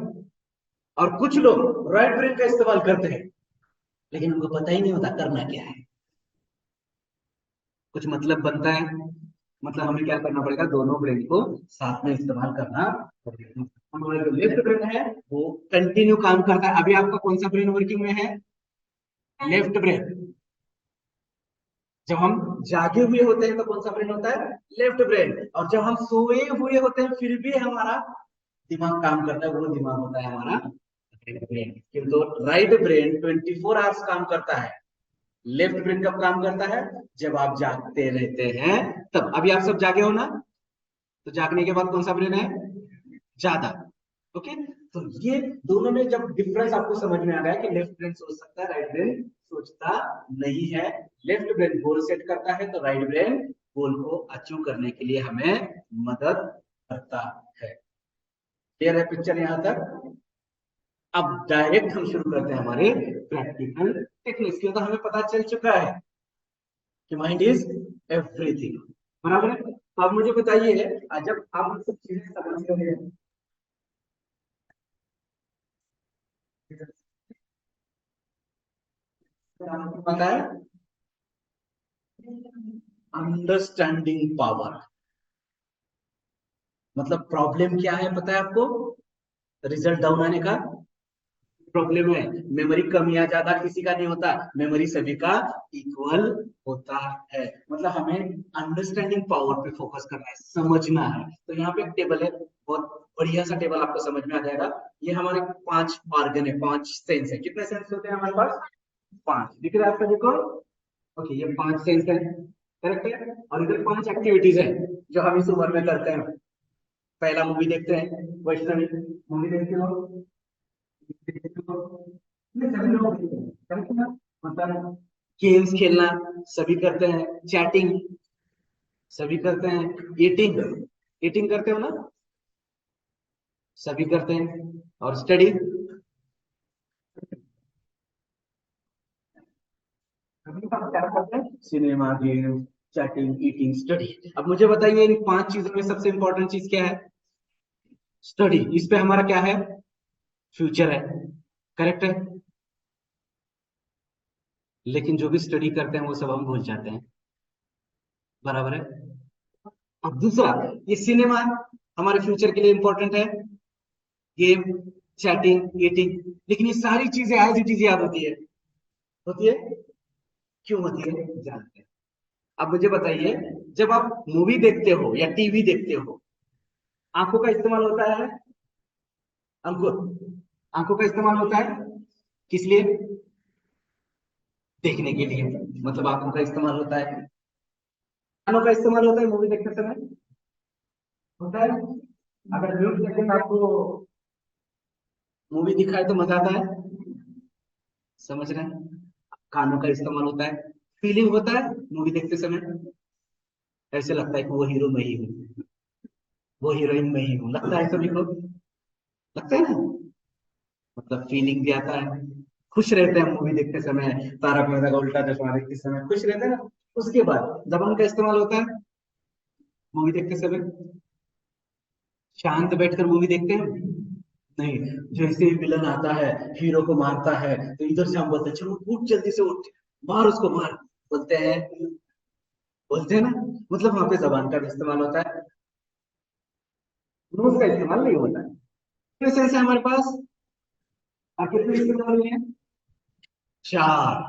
और कुछ लोग राइट ब्रेन का इस्तेमाल करते हैं, लेकिन उनको पता ही नहीं होता करना क्या है। कुछ मतलब बनता है, मतलब हमें क्या करना पड़ेगा, दोनों ब्रेन को साथ में इस्तेमाल करना पड़ेगा। हमारा जो लेफ्ट ब्रेन है वो कंटिन्यू काम करता है। अभी आपका कौन सा ब्रेन वर्किंग में है, लेफ्ट ब्रेन। जब हम जागे हुए होते हैं तो कौन सा ब्रेन होता है, लेफ्ट ब्रेन। और जब हम सोए हुए होते हैं फिर भी हमारा दिमाग काम करता है, वो दिमाग होता है हमारा राइट ब्रेन। किंतु राइट ब्रेन 24 आवर्स काम करता है, लेफ्ट ब्रेन कब काम करता है, जब आप जागते रहते हैं तब। अभी आप सब जागे हो ना, तो जागने के बाद कौन सा ब्रेन है, ज्यादा। ओके, तो ये दोनों में जब डिफरेंस आपको समझ में आ गया कि लेफ्ट ब्रेन सोच सकता है, राइट ब्रेन सोचता नहीं है। लेफ्ट ब्रेन गोल सेट करता है, तो राइट ब्रेन गोल को अचीव करने के लिए हमें मदद करता है। क्लियर है पिक्चर यहां तक। अब डायरेक्ट हम शुरू करते हैं हमारे प्रैक्टिकल टेक्निक्स की। तो हमें पता चल चुका है कि माइंड इज एवरीथिंग, बराबर है। तो अब मुझे बताइए, जब आप सब चीजें समझ गए हैं, आपको पता है अंडरस्टैंडिंग पावर, मतलब प्रॉब्लम क्या है पता है आपको, रिजल्ट डाउन आने का प्रॉब्लम है। मेमोरी कम या ज्यादा किसी का नहीं होता, मेमोरी सभी का इक्वल होता है। मतलब हमें अंडरस्टैंडिंग पावर पे फोकस करना है, समझना है। तो यहाँ पे एक टेबल है, बहुत बढ़िया सा टेबल, आपको समझ में आ जाएगा। ये हमारे 5 ऑर्गन है, 5 सेंस है। कितने सेंस होते हैं हमारे पास, 5 दिख रहा है आपका, देखो। ओके, ये 5 सेंस है, करेक्ट है। और इधर 5 एक्टिविटीज है जो हम इस उम्र में करते हैं। पहला मूवी देखते हैं, वैष्णवी मूवी देखते हो, ये सभी लोग देखते हैं, करेक्ट है ना? मतलब गेम्स खेलना सभी करते हैं, चैटिंग सभी करते हैं, ईटिंग ईटिंग करते हो ना, सभी करते हैं। और स्टडी, क्या करते हैं, cinema, game, chatting, eating, study. अब मुझे बताइए इन 5 चीजों में सबसे इंपॉर्टेंट चीज क्या है, स्टडी। इस पे हमारा क्या है, फ्यूचर है, करेक्ट है। लेकिन जो भी स्टडी करते हैं वो सब हम भूल जाते हैं, बराबर है। अब दूसरा, ये सिनेमा हमारे फ्यूचर के लिए इंपॉर्टेंट है, गेम, चैटिंग, ईटिंग। लेकिन ये सारी चीजें एज इट इज याद होती है, क्यों होती है जानते हैं। अब मुझे बताइए, जब आप मूवी देखते हो या टीवी देखते हो, आंखों का इस्तेमाल होता है, अंकुर, आंखों का इस्तेमाल होता है किस लिए, देखने के लिए। मतलब आंखों का इस्तेमाल होता है, कानों का इस्तेमाल होता है मूवी देखते समय, होता है। अगर म्यूट करके आपको मूवी दिखाए तो मजा आता है, समझ रहे हैं। कानों का इस्तेमाल होता है, फीलिंग होता है मूवी देखते समय, ऐसे लगता है कि वो हीरो मैं ही हूँ, वो हीरोइन मैं ही हूँ, लगता है सभी को, लगता है ना। मतलब फीलिंग भी आता है, खुश रहते हैं मूवी देखते समय, तारक मेहता का उल्टा चश्मा देखते समय खुश रहते हैं ना। उसके बाद जबान का इस्तेमाल होता है मूवी देखते समय, शांत बैठकर मूवी देखते हैं नहीं। जैसे ही विलन आता है, हीरो को मारता है, तो इधर से हम बोलते हैं चलो उठ, जल्दी से उठ, मार उसको मार, बोलते हैं, बोलते हैं ना। मतलब वहां पे जबान का भी इस्तेमाल होता है, नोज का इस्तेमाल नहीं होता है। कितने सेंस है हमारे पास, और कितने इस्तेमाल हुए हैं, 4,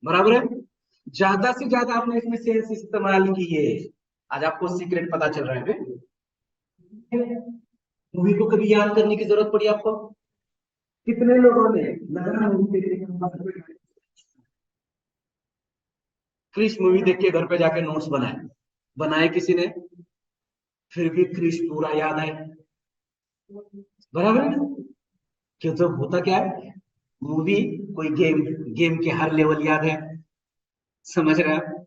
बराबर है। ज्यादा से ज्यादा आपने इसमें सेंस इस्तेमाल किए, आज आपको सीक्रेट पता चल रहा है। मूवी को कभी याद करने की जरूरत पड़ी आपको, कितने लोगों ने लगातार मूवी देखने, क्रिश मूवी देख के घर पे जाके नोट्स बनाए, बनाए किसी ने, फिर भी क्रिश पूरा याद है, बराबर है। क्यों, तो होता क्या है, मूवी कोई गेम, गेम के हर लेवल याद है, समझ रहे हैं।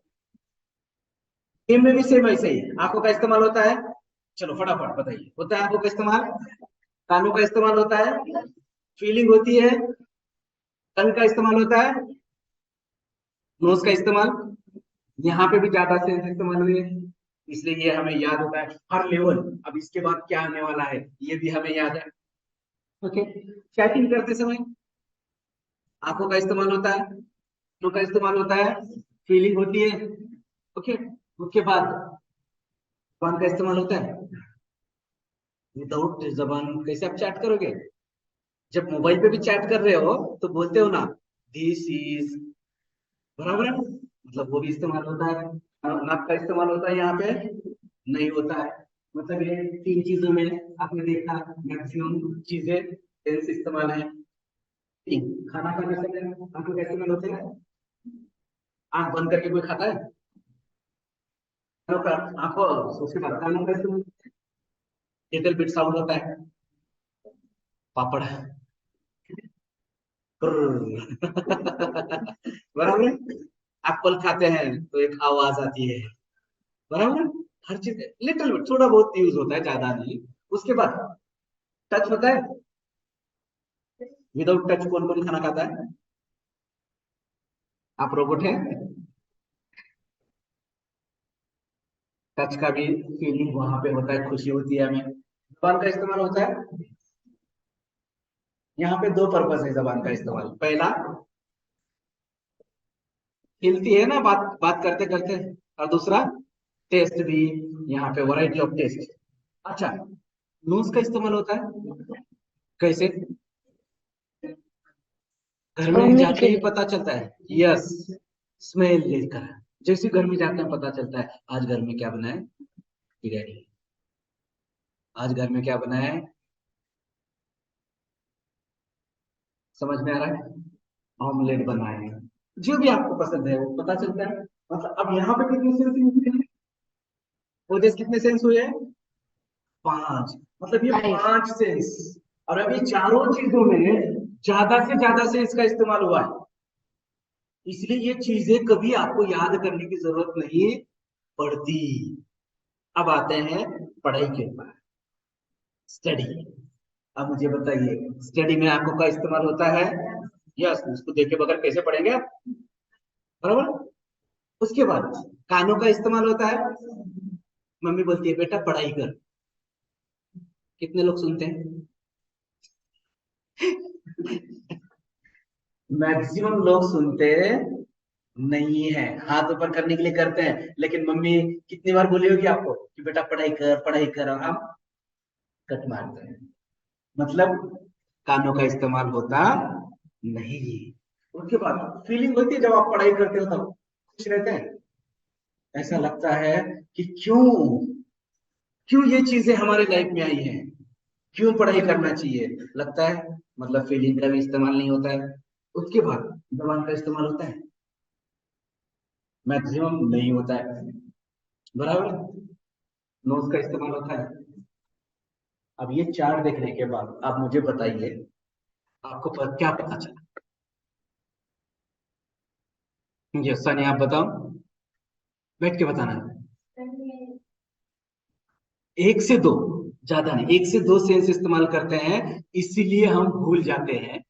गेम में भी सेम ऐसे ही आंखों का इस्तेमाल होता है। चलो फटाफट बताइए, होता है आंखों का इस्तेमाल, कानों का इस्तेमाल होता है, फीलिंग होती है, टंग का इस्तेमाल होता है, नोज का इस्तेमाल, यहाँ पे भी ज्यादा सेंस इस्तेमाल हुए, इसलिए ये हमें याद होता है हर लेवल। अब इसके बाद क्या आने वाला है ये भी हमें याद है। ओके, चैटिंग करते समय आंखों का इस्तेमाल होता है, कानों का इस्तेमाल होता है, फीलिंग होती है। ओके, उसके बाद जबान का इस्तेमाल होता है। विदाउट जबान कैसे आप चैट करोगे? जब मोबाइल पे भी चैट कर रहे हो तो बोलते हो ना दिस इज, बराबर है, मतलब वो भी इस्तेमाल होता है। नाक का इस्तेमाल होता है, यहाँ पे नहीं होता है। मतलब ये तीन चीजों में आपने देखा मैक्सिमम चीजें सेंस इस्तेमाल है। खाना खाने समय आंखों का इस्तेमाल होता है, आंख बंद करके कोई खाता है? कानों का, आंखों, उसके बाद कानों का इस्तेमाल, लिटिल बिट साउंड होता है, पापड़ बराबर है। एप्पल खाते हैं तो एक आवाज आती है, बराबर है। हर चीज लिटिल बिट, थोड़ा बहुत यूज होता है, ज्यादा नहीं। उसके बाद टच होता है। विदाउट टच कौन कौन खाना खाता है? आप रोबोट हैं? टच का भी फीलिंग वहां पे होता है, खुशी होती है हमें। जबान का इस्तेमाल होता है, यहाँ पे दो पर्पज है जबान का इस्तेमाल। पहला, हिलती है ना बात बात करते करते, और दूसरा टेस्ट भी, यहाँ पे वैरायटी ऑफ टेस्ट। अच्छा, नोज का इस्तेमाल होता है कैसे? घर में मम्मी जाते के ही लिए। पता चलता है, यस, स्मेल लेकर। जैसे घर में जाते हैं पता चलता है आज घर में क्या बना है, बिरयानी। आज घर में क्या बना है, समझ में आ रहा है, ऑमलेट बना है। जो भी आपको पसंद है वो पता चलता है। मतलब अब यहाँ पे कितने सेंस हुए हैं? ओजस कितने सेंस हुए हैं? पांच। मतलब ये 5। पांच सेंस। और अभी चारों चीजों में ज्यादा से ज्यादा सेंस का इस्तेमाल हुआ है, इसलिए ये चीजें कभी आपको याद करने की जरूरत नहीं पड़ती। अब आते हैं पढ़ाई के ऊपर, स्टडी। अब मुझे बताइए, स्टडी में आंखों का इस्तेमाल होता है, यस, उसको देख के बगैर कैसे पढ़ेंगे आप, बराबर। उसके बाद कानों का इस्तेमाल होता है, मम्मी बोलती है बेटा पढ़ाई कर, कितने लोग सुनते हैं? मैक्सिमम लोग सुनते नहीं है, हाथ ऊपर करने के लिए करते हैं, लेकिन मम्मी कितनी बार बोली होगी आपको कि बेटा पढ़ाई कर, और हम कट मारते हैं। मतलब कानों का इस्तेमाल होता नहीं। उसके बाद फीलिंग होती है, जब आप पढ़ाई करते हो तब खुश रहते हैं, ऐसा लगता है कि क्यों क्यों ये चीजें हमारे लाइफ में आई हैं, क्यों पढ़ाई करना चाहिए, लगता है। मतलब फीलिंग का भी इस्तेमाल नहीं होता है। उसके बाद जबान का इस्तेमाल होता है, मैक्सिमम नहीं होता है, बराबर। नोज का इस्तेमाल होता है। अब ये चार देखने के बाद आप मुझे बताइए, आपको क्या पता चला? ये सनी आप बताओ, बैठ के बताना है। एक से दो, ज्यादा नहीं, एक से दो सेंस इस्तेमाल करते हैं, इसीलिए हम भूल जाते हैं।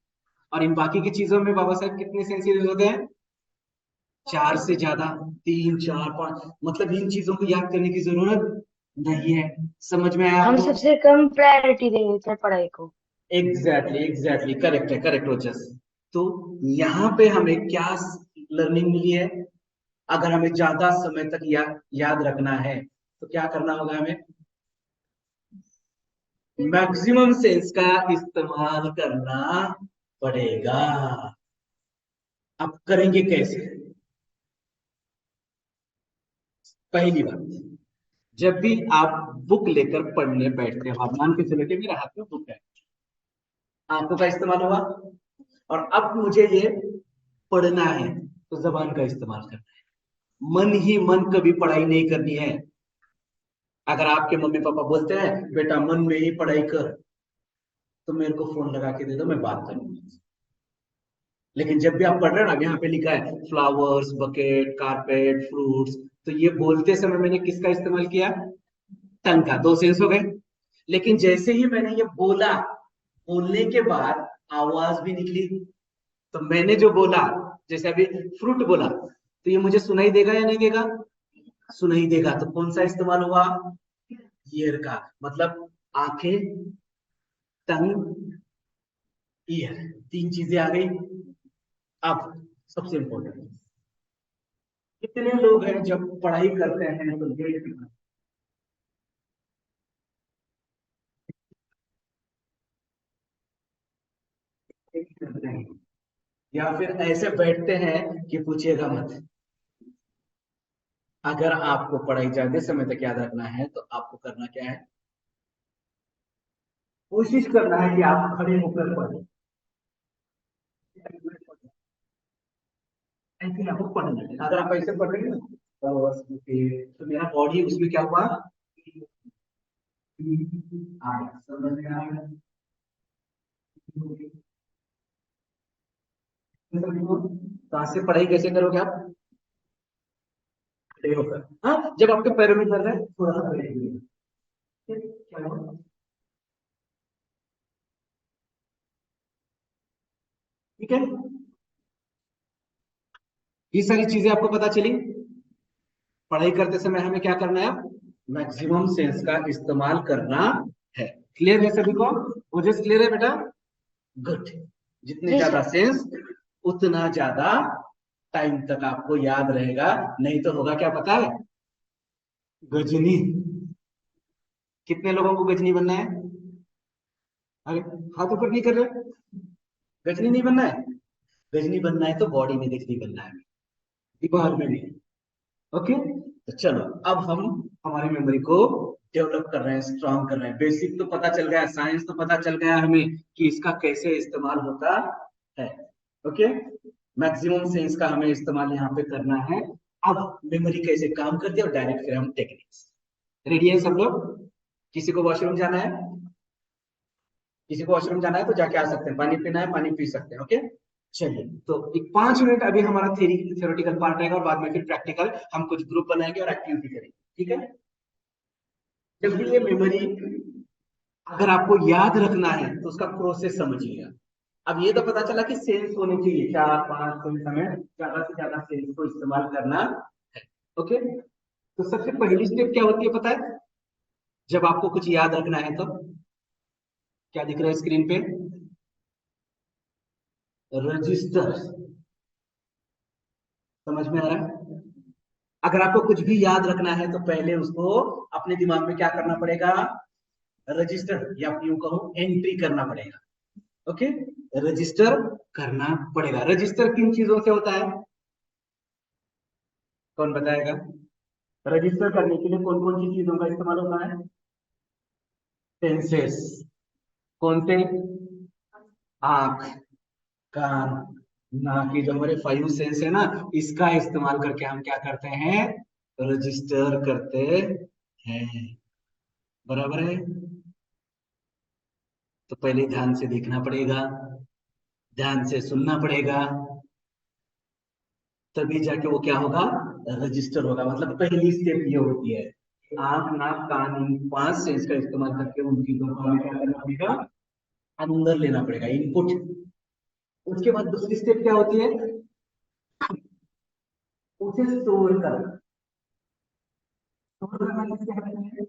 और इन बाकी की चीजों में बाबा साहब कितने सेंस यूज होते हैं? चार से ज्यादा, तीन चार पांच। मतलब इन चीजों को याद करने की जरूरत नहीं है। समझ में आया हम आपको? सबसे कम प्रायोरिटी दे देते हैं पढ़ाई को। एग्जैक्टली, करेक्ट है, करेक्ट रोचस। तो यहाँ पे हमें क्या लर्निंग मिली है? अगर हमें ज्यादा समय तक याद रखना है तो क्या करना होगा हमें? मैक्सिमम सेंस का इस्तेमाल करना पड़ेगा। अब करेंगे कैसे? पहली बात, जब भी आप बुक लेकर पढ़ने बैठते हो, आप मान के चलो कि मेरे हाथ में बुक है, आंखों का इस्तेमाल हुआ, और अब मुझे ये पढ़ना है, तो जबान का इस्तेमाल करना है। मन ही मन कभी पढ़ाई नहीं करनी है। अगर आपके मम्मी पापा बोलते हैं बेटा मन में ही पढ़ाई कर, तो मेरे को फोन लगा के दे दो, मैं बात करूंगा। लेकिन जब भी आप पढ़ रहे हो ना, यहाँ पे लिखा है फ्लावर्स, बकेट, कारपेट, फ्रूट्स, तो ये बोलते समय मैंने किसका इस्तेमाल किया? टंग का। दो सेंस हो गए। लेकिन जैसे ही मैंने ये बोला, बोलने के बाद आवाज भी निकली। तो मैंने जो बोला, जैसे अभी फ्रूट बोला, तो ये मुझे सुनाई देगा या नहीं देगा? सुनाई देगा। तो कौन सा इस्तेमाल हुआ? ईयर का। मतलब आंखें, टंग, ईयर, तीन चीजें आ गई। अब सबसे इंपॉर्टेंट, कितने लोग हैं जब पढ़ाई करते हैं तो लेट करते हैं, या फिर ऐसे बैठते हैं कि पूछिएगा मत। अगर आपको पढ़ाई ज्यादा समय तक याद रखना है तो आपको करना क्या है? कोशिश करना है कि आप खड़े होकर पढ़ें। ऐसे आपको पढ़ना है। अगर आप ऐसे पढ़ रहे हैं ना, तो मेरा बॉडी उसमें क्या हुआ? आया, समझ में आया? कहाँ से पढ़ाई कैसे करोगे आप? खड़े होकर। हाँ, जब आपके पैरों में दर्द है थोड़ा सा खड़े होइए। क्या हुआ? ठीक है, ये सारी चीजें आपको पता चली। पढ़ाई करते समय हमें क्या करना है? मैक्सिमम सेंस का इस्तेमाल करना है। क्लियर है सभी को? मुझे क्लियर है बेटा? गुड। जितने जी ज्यादा सर। सेंस, उतना ज्यादा टाइम तक आपको याद रहेगा। नहीं तो होगा क्या पता है? गजनी। कितने लोगों को गजनी बनना है? अरे, हाथ ऊपर नहीं कर रहे। गजनी नहीं बनना है? गजनी बनना है तो बॉडी में गजनी बनना है, दिमाग में नहीं। ओके, तो चलो, अब हम हमारी मेमोरी को डेवलप कर रहे हैं, स्ट्रांग कर रहे हैं। बेसिक तो पता चल गया, साइंस तो पता चल गया हमें कि इसका कैसे इस्तेमाल होता है। ओके, मैक्सिमम सेंस का हमें इस्तेमाल यहाँ पे करना है। अब मेमोरी कैसे काम करती है और डायरेक्ट फिर हम टेक्निक्स। रेडी है सब लोग? किसी को वॉशरूम जाना है? किसी को वॉशरूम जाना है तो जाके आ सकते हैं, पानी पीना है पानी पी सकते हैं। ओके, चलिए, तो एक 5 मिनट अभी हमारा थ्योरेटिकल पार्ट रहेगा और बाद में फिर प्रैक्टिकल, हम कुछ ग्रुप बनाएंगे और एक्टिविटी करेंगे। ठीक है? जब भी ये मेमोरी अगर आपको याद रखना है तो उसका प्रोसेस समझिएगा। अब ये तो पता चला कि सेंस होने चाहिए, 4 5 सेंस, हमें ज्यादा से ज्यादा सेंस को इस्तेमाल करना है। ओके, तो सबसे पहली स्टेप क्या होती है पता है? जब आपको कुछ याद रखना है तो क्या दिख रहा है स्क्रीन पे? रजिस्टर। समझ में आ रहा है? अगर आपको कुछ भी याद रखना है तो पहले उसको अपने दिमाग में क्या करना पड़ेगा? रजिस्टर, या यूं कहूं एंट्री करना पड़ेगा। ओके, रजिस्टर करना पड़ेगा। रजिस्टर किन चीजों से होता है? कौन बताएगा? रजिस्टर करने के लिए कौन कौन सी चीजों का इस्तेमाल होता है? सेंसेस। कौन से? आंख, कान, नाक, की जो हमारे 5 सेंस है ना, इसका इस्तेमाल करके हम क्या करते हैं? रजिस्टर करते हैं। बराबर है? तो पहले ध्यान से देखना पड़ेगा, ध्यान से सुनना पड़ेगा, तभी जाके वो क्या होगा? रजिस्टर होगा। मतलब पहली स्टेप ये होती है, आंख नाक कान इन 5 सेंस का इस्तेमाल करके उन चीजों को हमें क्या करना पड़ेगा? अंदर लेना पड़ेगा, इनपुट। उसके बाद दूसरी स्टेप क्या होती है? उसे स्टोर करना। स्टोर करना किसके हाथ में है?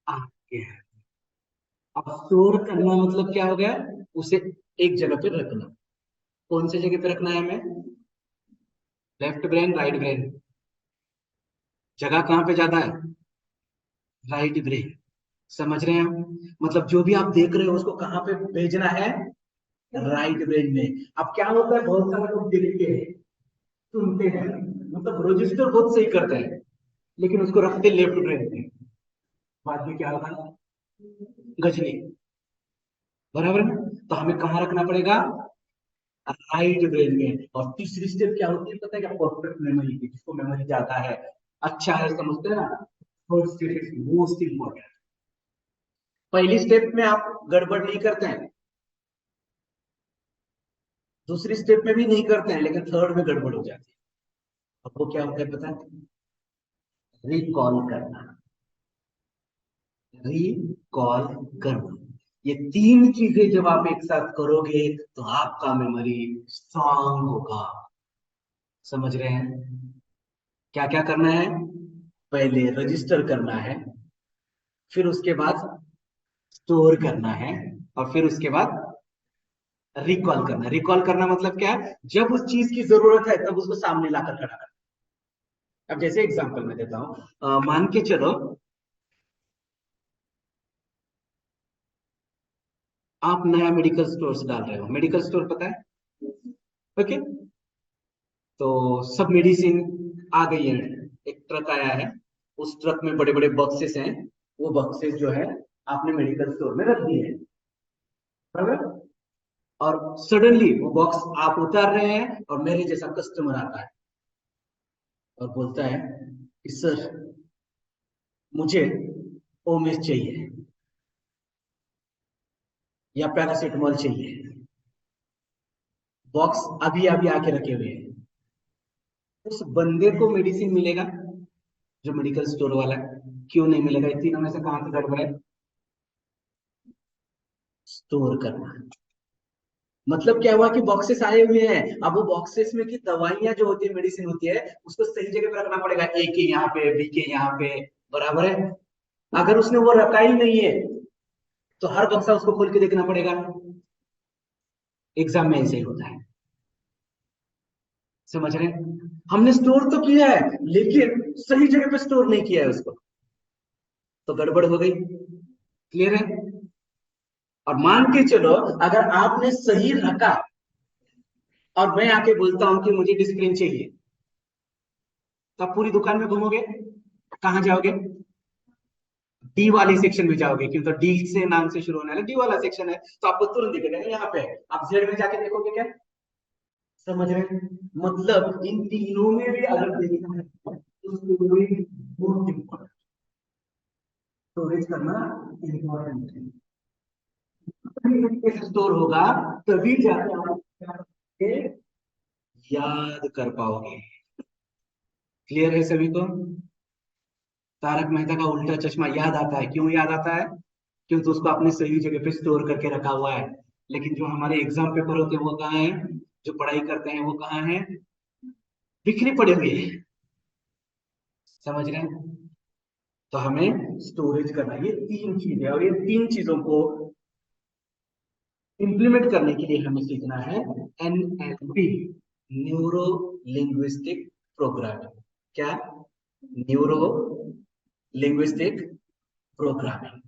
आपके। अब स्टोर करना मतलब क्या हो गया? उसे एक जगह पे रखना। कौन सी जगह पे रखना है हमें? लेफ्ट ब्रेन राइट ब्रेन, जगह कहाँ पे ज्यादा है? Right brain. समझ रहे हैं हम? मतलब जो भी आप देख रहे हो उसको कहाँ पे भेजना है? राइट ब्रेन में। अब क्या होता है, बहुत सारे लोग देखते हैं, सुनते हैं, मतलब रजिस्टर बहुत सही करते हैं, लेकिन उसको रखते लेफ्ट ब्रेन में। बाद में क्या होगा? गजनी। बराबर है? तो हमें कहाँ रखना पड़ेगा? राइट ब्रेन में। और तीसरी स्टेप क्या होती है पता है क्या? परफेक्ट मेमोरी की, जिसको मेमोरी जाता है, अच्छा है, समझते हैं ना? Third step is most important. पहली स्टेप में आप गड़बड़ नहीं करते हैं, दूसरी स्टेप में भी नहीं करते हैं, लेकिन थर्ड में गड़बड़ हो जाती है। अब वो क्या होता है पता है? रिकॉल करना, रिकॉल करना, ये तीन चीजें जब आप एक साथ करोगे तो आपका मेमोरी स्ट्रांग होगा। समझ रहे हैं? क्या क्या करना है? पहले रजिस्टर करना है, फिर उसके बाद स्टोर करना है, और फिर उसके बाद रिकॉल करना। रिकॉल करना मतलब क्या है? जब उस चीज की जरूरत है तब उसको सामने लाकर खड़ा करना। अब जैसे एग्जांपल मैं देता हूं, मान के चलो आप नया मेडिकल स्टोर डाल रहे हो। मेडिकल स्टोर पता है? ओके। तो सब मेडिसिन आ गई है, एक ट्रक आया है, उस ट्रक में बड़े बड़े बॉक्सेस हैं, वो बॉक्सेस जो है आपने मेडिकल स्टोर में रख दिए हैं, बराबर? और सडनली वो बॉक्स आप उतार रहे हैं और मेरे जैसा कस्टमर आता है और बोलता है कि सर मुझे ओमेस चाहिए या पैरासीटामोल चाहिए। बॉक्स अभी अभी आके रखे हुए हैं। उस बंदे को मेडिसिन मिलेगा जो मेडिकल स्टोर वाला है? क्यों नहीं मिलेगा? इन तीनों में से कहां से गड़बड़ है? स्टोर करना। मतलब क्या हुआ कि बॉक्सेस आए हुए हैं, अब वो बॉक्सेस में की दवाइयां जो होती है, मेडिसिन होती है, उसको सही जगह पे रखना पड़ेगा। ए के यहाँ पे, बी के यहाँ पे, बराबर है? अगर उसने वो रखा ही नहीं है तो हर बक्सा उसको खोल के देखना पड़ेगा। एग्जाम में ऐसे ही होता है। समझ रहे हैं? हमने स्टोर तो किया है लेकिन सही जगह पे स्टोर नहीं किया है उसको, तो गड़बड़ हो गई। क्लियर है? और मान के चलो अगर आपने सही रखा और मैं आके बोलता हूं कि मुझे डिस्प्लिन चाहिए, तो आप पूरी दुकान में घूमोगे, कहां जाओगे? डी वाले सेक्शन में जाओगे, क्योंकि तो डी से नाम से शुरू होने वाला डी वाला सेक्शन है, तो आपको तुरंत दिखेगा यहाँ पे है। आप जेड में जाके देखोगे क्या? समझ रहे हैं? मतलब इन तीनों में भी अगर देखना है तो स्टोरेज बहुत इंपॉर्टेंट। स्टोरेज करना इंपॉर्टेंट है। स्टोर होगा तभी जाके आप क्या करोगे? याद कर पाओगे। क्लियर है सभी को? तारक मेहता का उल्टा चश्मा याद आता है। क्यों याद आता है? क्योंकि उसको आपने सही जगह पे स्टोर करके रखा हुआ है। लेकिन जो हमारे एग्जाम पेपर होते हैं वो कहाँ है? जो पढ़ाई करते हैं वो कहाँ है? बिखरे पड़े हुए हैं। समझ रहे हैं? तो हमें स्टोरेज करना है। ये तीन चीजें, और ये तीन चीजों को इंप्लीमेंट करने के लिए हमें सीखना है एनएलपी, न्यूरो लिंग्विस्टिक प्रोग्रामिंग। क्या? Neuro linguistic programming.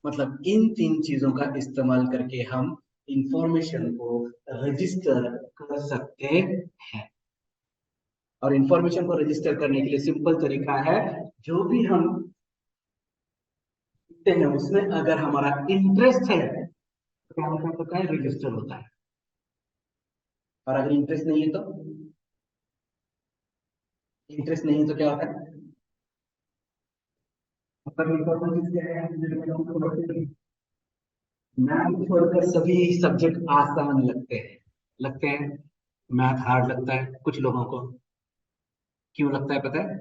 मतलब इन तीन चीजों का इस्तेमाल करके हम इंफॉर्मेशन को रजिस्टर कर सकते हैं। और इंफॉर्मेशन को रजिस्टर करने के लिए सिंपल तरीका है, जो भी हम लिखते हैं उसमें अगर हमारा इंटरेस्ट है तो क्या होता है? रजिस्टर होता है। और अगर इंटरेस्ट नहीं है तो? इंटरेस्ट नहीं है तो क्या होता है? मतलब इंपॉर्टेंट क्या है? मैथ छोड़कर सभी सब्जेक्ट आसान लगते हैं। लगते हैं? मैथ हार्ड लगता है कुछ लोगों को। क्यों लगता है पता है?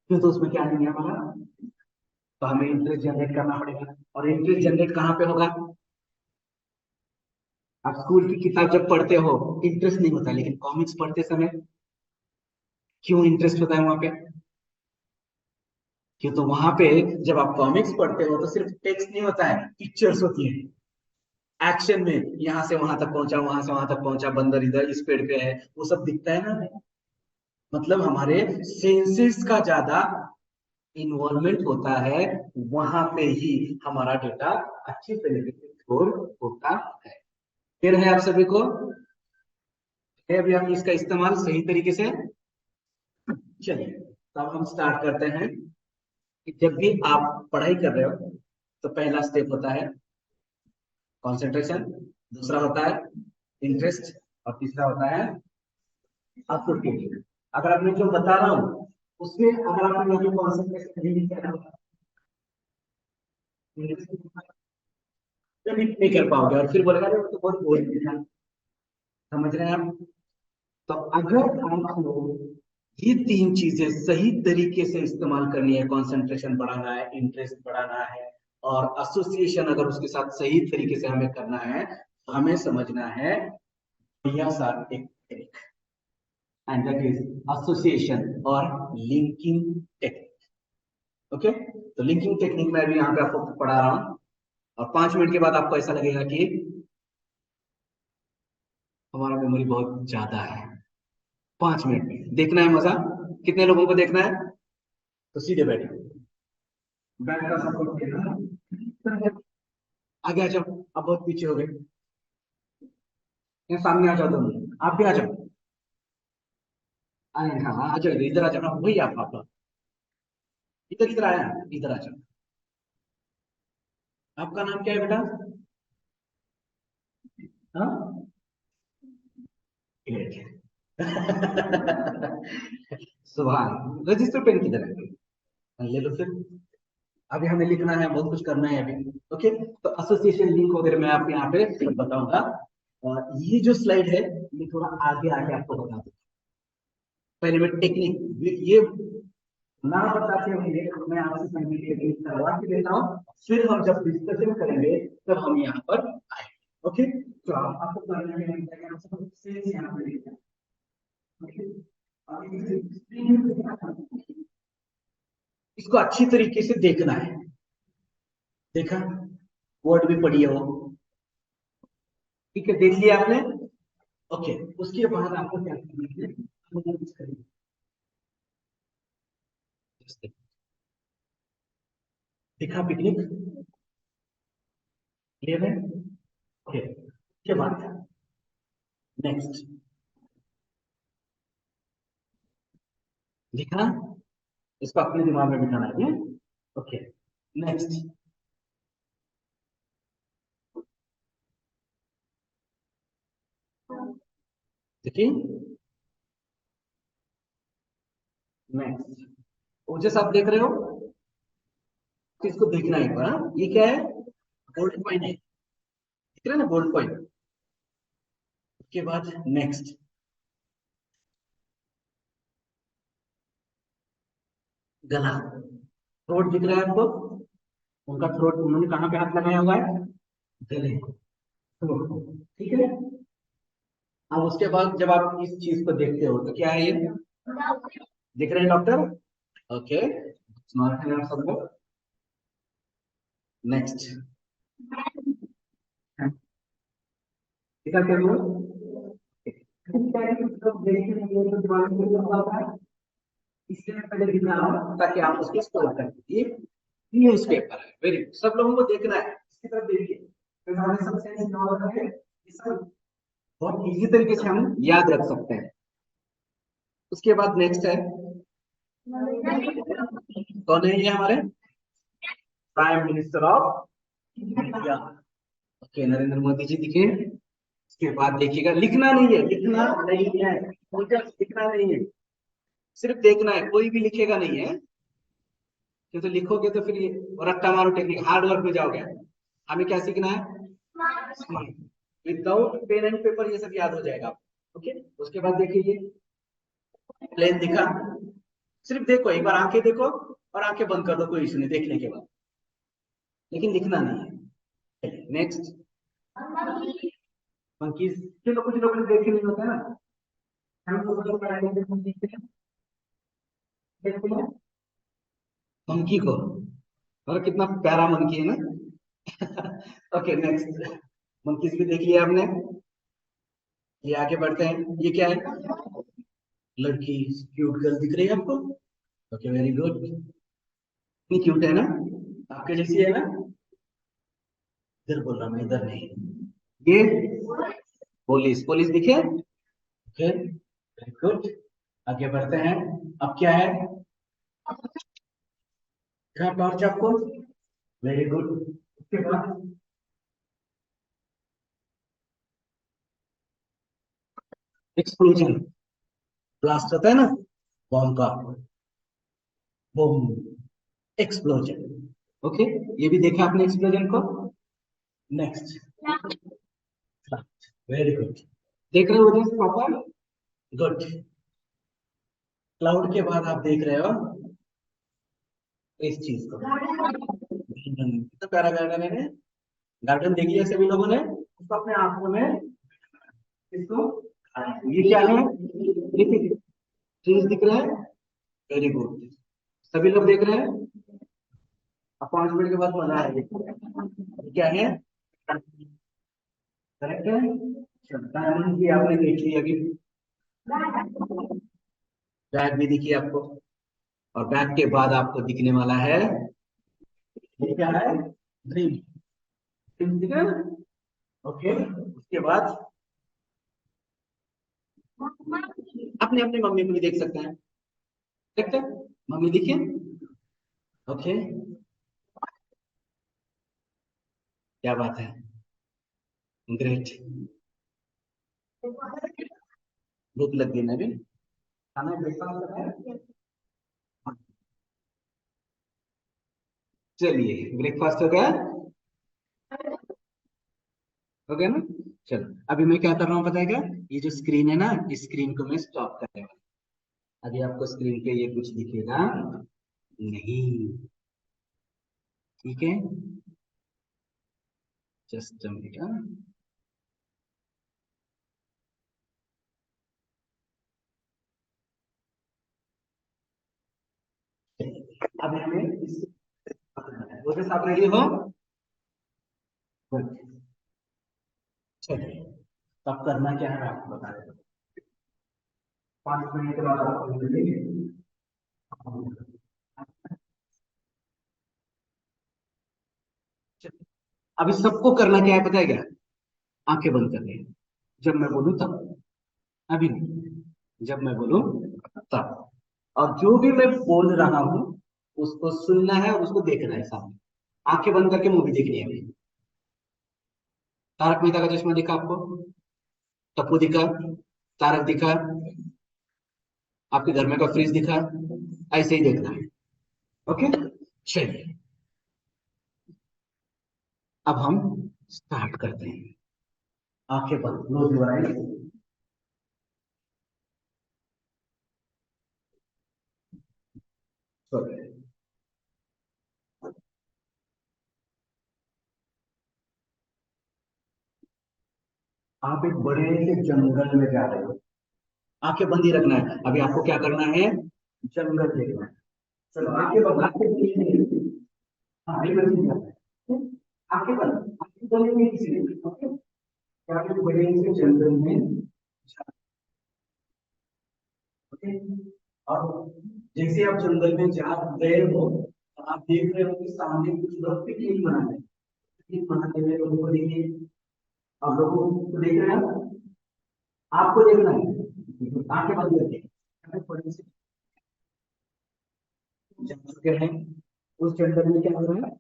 क्यों? तो उसमें क्या नहीं है हमारा, तो हमें इंटरेस्ट जनरेट करना पड़ेगा। और इंटरेस्ट जनरेट कहाँ पे होगा? आप स्कूल की किताब जब पढ़ते हो इंटरेस्ट नहीं होता, लेकिन कॉमिक्स पढ़ते समय क्यों इंटरेस्ट होता है वहां पे? क्यों? तो वहां पे जब आप कॉमिक्स पढ़ते हो तो सिर्फ टेक्स्ट नहीं होता है, पिक्चर्स होती है। एक्शन में यहां से वहां तक पहुंचा, वहां से वहां तक पहुंचा, बंदर इधर इस पेड़ पे है, वो सब दिखता है ना। मतलब हमारे सेंसेस का ज्यादा इन्वॉल्वमेंट होता है, वहां पे ही हमारा डेटा अच्छी तरीके से स्टोर होता है। फिर है आप सभी को है अभी हम इसका इस्तेमाल सही तरीके से। चलिए, तो अब हम स्टार्ट करते हैं कि जब भी आप पढ़ाई कर रहे हो तो पहला स्टेप होता है कंसंट्रेशन, दूसरा होता है इंटरेस्ट, और तीसरा होता है आपको फीलिंग। अगर आप मैं जो बता रहा हूँ उसमें अगर आपने यहाँ पे कंसंट्रेशन नहीं किया ना, तो नहीं कर पाओगे और फिर बोलेगा "अरे, वो तो बहुत बोरिंग था"। समझ रहे हैं आप? तो अगर आपको ये तीन चीजें सही तरीके से इस्तेमाल करनी है। कंसंट्रेशन बढ़ाना है, इंटरेस्ट बढ़ाना है, और एसोसिएशन अगर उसके साथ सही तरीके से हमें करना है तो हमें समझना है बढ़िया सा एक technique, and that is association और लिंकिंग टेक्निक। ओके, तो लिंकिंग टेक्निक मैं भी यहाँ पे आपको पढ़ा रहा हूँ, और 5 मिनट के बाद आपको ऐसा लगेगा कि हमारा मेमोरी बहुत ज्यादा है। 5 मिनट में देखना है मजा, कितने लोगों को देखना है? तो सीधे बैठो, बैठ का सपोर्ट देना, आगे आ जाओ। अब बहुत पीछे हो गए, यहाँ सामने आ जाओ दोनों, आप भी आ जाओ। हाँ हाँ, आ जाओ इधर आ जाओ ना, वही आप इधर इधर आया, इधर आ जाओ। आपका नाम क्या है बेटा? हाँ, सुभान। रजिस्टर पेन किधर है? ले लो फिर। अभी हमें लिखना है, बहुत कुछ करना है अभी। ओके, तो एसोसिएशन लिंक वगैरह मैं आपको यहाँ पे सब बताऊंगा। ये जो स्लाइड है ये थोड़ा आगे आके आपको बता दूं। पहले मैं टेक्निक ये ना बताते हुए मैं आपसे संगीत टेक्निक करवा के देता हूँ, फिर हम जब डिस्कशन करेंगे तब हम यहाँ पर आएंगे। ओके, तो आपको करना है यहाँ पे लिखना है। ओके, इसको अच्छी तरीके से देखना है। देखा, वर्ड भी पढ़ी है वो, ठीक है, देख लिया आपने। ओके, उसके बाद आपको क्या करना है, कुछ करेंगे। दिखा पिकनिक, क्लियर है? ओके, उसके बाद नेक्स्ट लिखा, इसको अपने दिमाग में बिठाना है। ओके, नेक्स्ट देखिए, नेक्स्ट वो जैसा आप देख रहे हो, तो इसको देखना है एक बार। हाँ? ये क्या है? गोल्ड कॉइन है, दिख रहा है ना, गोल्ड कॉइन। उसके बाद नेक्स्ट गला, थ्रोट दिख रहा है आपको? उनका थ्रोट, उन्होंने कहाँ पे हाथ लगाया हुआ है? गले को, throat को, ठीक है। अब उसके बाद जब आप इस चीज को देखते हो तो क्या है ये? दिख रहे हैं डॉक्टर? ओके, स्मार्ट है आप सब लोग। नेक्स्ट क्या करो, इसलिए मैं पहले दिखा रहा हूँ ताकि आप उसको स्टोर कर दीजिए। न्यूज पेपर है, वेरी गुड, सब लोगों को देखना है, इसकी तरफ देखिए। तो हमारे सबसे है, ये सब बहुत इजी तरीके से हम याद रख सकते हैं। उसके बाद नेक्स्ट है, कौन है ये हमारे prime minister of India? Okay, Narendra Modi ji दिखे। उसके बाद देखिएगा, लिखना नहीं है, लिखना नहीं है, मुझे लिखना नहीं है, सिर्फ देखना है, कोई भी लिखेगा नहीं है, क्योंकि तो लिखोगे तो फिर ये रट्टा मारो टेक्निक, हार्ड वर्क में जाओगे। हमें क्या सीखना है? Smart, without pen and paper ये सब याद हो जाएगा। ओके, उसके बाद देखिए, प्लेन दिखा, सिर्फ देखो एक बार, आंखें देखो और आंखें बंद कर दो, कोई इशू नहीं देखने के बाद, लेकिन लिखना नहीं है। नेक्स्ट मंकीज, चलो कुछ लोगों ने देखे नहीं होता है ना, हम लोग तो पढ़ाई में देखते हैं मंकी को, और कितना प्यारा मंकी है ना। ओके, नेक्स्ट मंकीज भी देख लिया आपने, ये आगे बढ़ते हैं। ये क्या है? लड़की, क्यूट गर्ल दिख रही है आपको? ओके, वेरी गुड, इतनी क्यूट है ना, आपके जैसी है ना? इधर बोल रहा मैं, इधर नहीं। ये पुलिस, पुलिस दिखे? ओके, वेरी गुड, आगे बढ़ते हैं। अब क्या है? क्या टॉर्च आपको? वेरी गुड, उसके बाद एक्सप्लोजन, ब्लास्ट होता है ना बॉम्ब का, बॉम्ब, एक्सप्लोजन। ओके, ये भी देखा आपने एक्सप्लोजन को। नेक्स्ट, वेरी गुड, देख रहे हो प्रॉपर, गुड। क्लाउड के बाद आप देख रहे हो इस चीज को, कितना प्यारा गार्डन है। गार्डन देखिए सभी लोगों ने उसको अपने आंखों में, इसको, ये क्या है, देखिए ट्रीज दिख रहा है। वेरी गुड, सभी लोग देख रहे हैं। अब 5 मिनट के बाद मजा आएगा। ये क्या है, करेक्ट है। डायमंड भी आपने देख लिया अभी, बैग भी दिखी आपको, और बैग के बाद आपको दिखने वाला है, ये क्या है, ड्रीम। ड्रीम दिख रहा है। ओके, उसके बाद अपने अपने मम्मी को भी देख सकते हैं। करेक्ट है, मम्मी देखिए। ओके, क्या बात है, ग्रेट। भूख लग गई ना अभी, खाना ब्रेकफास्ट कर रहे हैं। चलिए ब्रेकफास्ट हो गया, हो गया ना। चलो अभी मैं क्या कर रहा हूँ पता है क्या, ये जो स्क्रीन है ना, इस स्क्रीन को मैं स्टॉप करने वाला हूँ। अभी आपको स्क्रीन पे ये कुछ दिखेगा नहीं, ठीक है, जस्ट अ मिनट। अब हमें वो जैसे आप रेडी हो, चलिए तब करना क्या है मैं आपको बता देता हूँ। 5 मिनट के बाद आपको मिलेंगे। अभी सबको करना क्या है पता है क्या, आंखें बंद करनी है, जब मैं बोलूं तब, अभी नहीं, जब मैं बोलूं तब। और जो भी मैं बोल रहा हूं उसको सुनना है और उसको देखना है सामने। आंखें बंद करके मूवी देखनी है अभी। तारक मेहता का चश्मा दिखा आपको, टप्पू दिखा, तारक दिखा, आपके घर में का फ्रिज दिखा, ऐसे ही देखना है। ओके, चलिए अब हम स्टार्ट करते हैं। आंखें बंद, क्लोज योर आईज। आप एक बड़े से जंगल में जा रहे हो, आंखें बंद ही रखना है। अभी आपको क्या करना है, जंगल देखना है। चलो आंखें बंद, हाँ ये बंद करना है। आंखें बंद, आंखें बंद नहीं किसी, ओके। क्या आप एक बड़े से जंगल में, ओके। और जैसे आप जंगल में जा गए हो, तो आप देख रहे हो कि सामने कुछ लोग पिकनिक मना रहे हैं। पिकनिक मनाते हुए लोगों को देखिए, आप लोगों को देख रहे हैं, आपको देखना है, आंखें बंद करके। हमें थोड़ी सी जंगल के हैं, उस जंगल में क्या हो रहा है,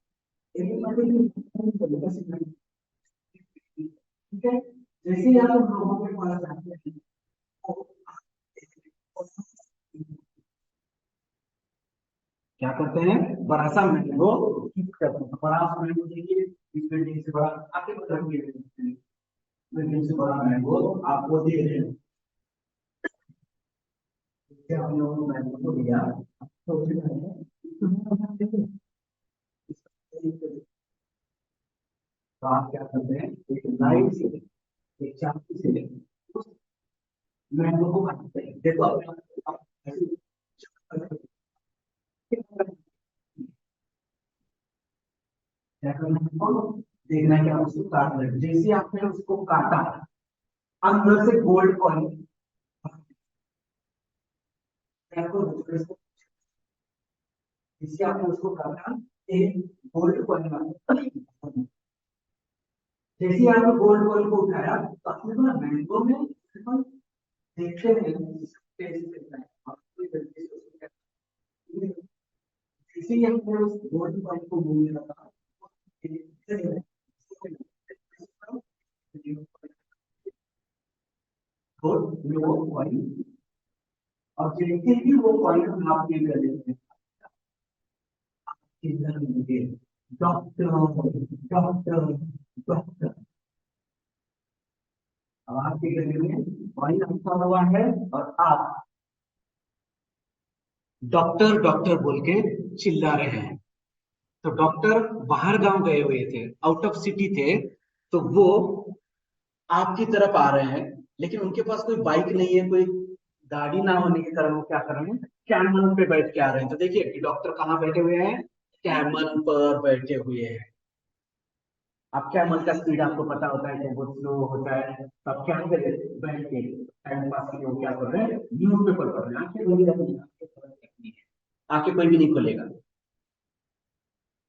ठीक है। जैसे ही आप लोगों के पास जाते हैं, क्या करते हैं, बड़ा सा मैंगो पिक करते हैं। बड़ा सा मैंगो देखिए, इस बिल्डिंग से बड़ा, आपके बगल में बिल्डिंग से बड़ा मैंगो आपको दे रहे हैं। जैसे आपने वो मैंगो को दिया, तो उसे कहेंगे, तो आप क्या करते हैं, एक लाइट से, एक चाकू से उस मैंगो को काटते हैं। देखो आप ऐसे क्या करना है आपको? देखना है कि आप उसको काट रहे हैं। जैसे आपने उसको काटा, अंदर से गोल्ड कॉइन, जिससे आपने उसको काटा, एक गोल्ड कॉइन, जैसे ही आपने गोल्ड कॉइन को उठाया तो आपने बोला मैंगो में देखते हैं टेस्ट करना है, आपको जल्दी से उसको क्या, जैसे ही आपने उस गोल्ड कॉइन को मुंह में रखा, वो कॉइन, और जैसे ही वो कॉइन आप पे कर लेते हैं, किधर मुझे डॉक्टर, डॉक्टर, डॉक्टर, अब आपके गले में कॉइन रखा हुआ है और आप डॉक्टर डॉक्टर बोल के चिल्ला रहे हैं। तो डॉक्टर बाहर गांव गए हुए थे, आउट ऑफ सिटी थे, तो वो आपकी तरफ आ रहे हैं, लेकिन उनके पास कोई बाइक नहीं है, कोई गाड़ी ना होने के कारण वो क्या कर रहे हैं, कैमल पे बैठ के आ रहे हैं। तो देखिए कि डॉक्टर कहाँ बैठे हुए हैं, कैमल पर बैठे हुए हैं। अब कैमल का स्पीड आपको पता होता है कि बहुत स्लो होता है, तो अब क्या करें, बैठ के टाइम पास के लिए वो क्या कर रहे हैं, न्यूज पेपर पढ़ रहे हैं। आंखें बंद रखनी है, आंखें बंद रखनी है, आंखें कोई भी नहीं खोलेगा।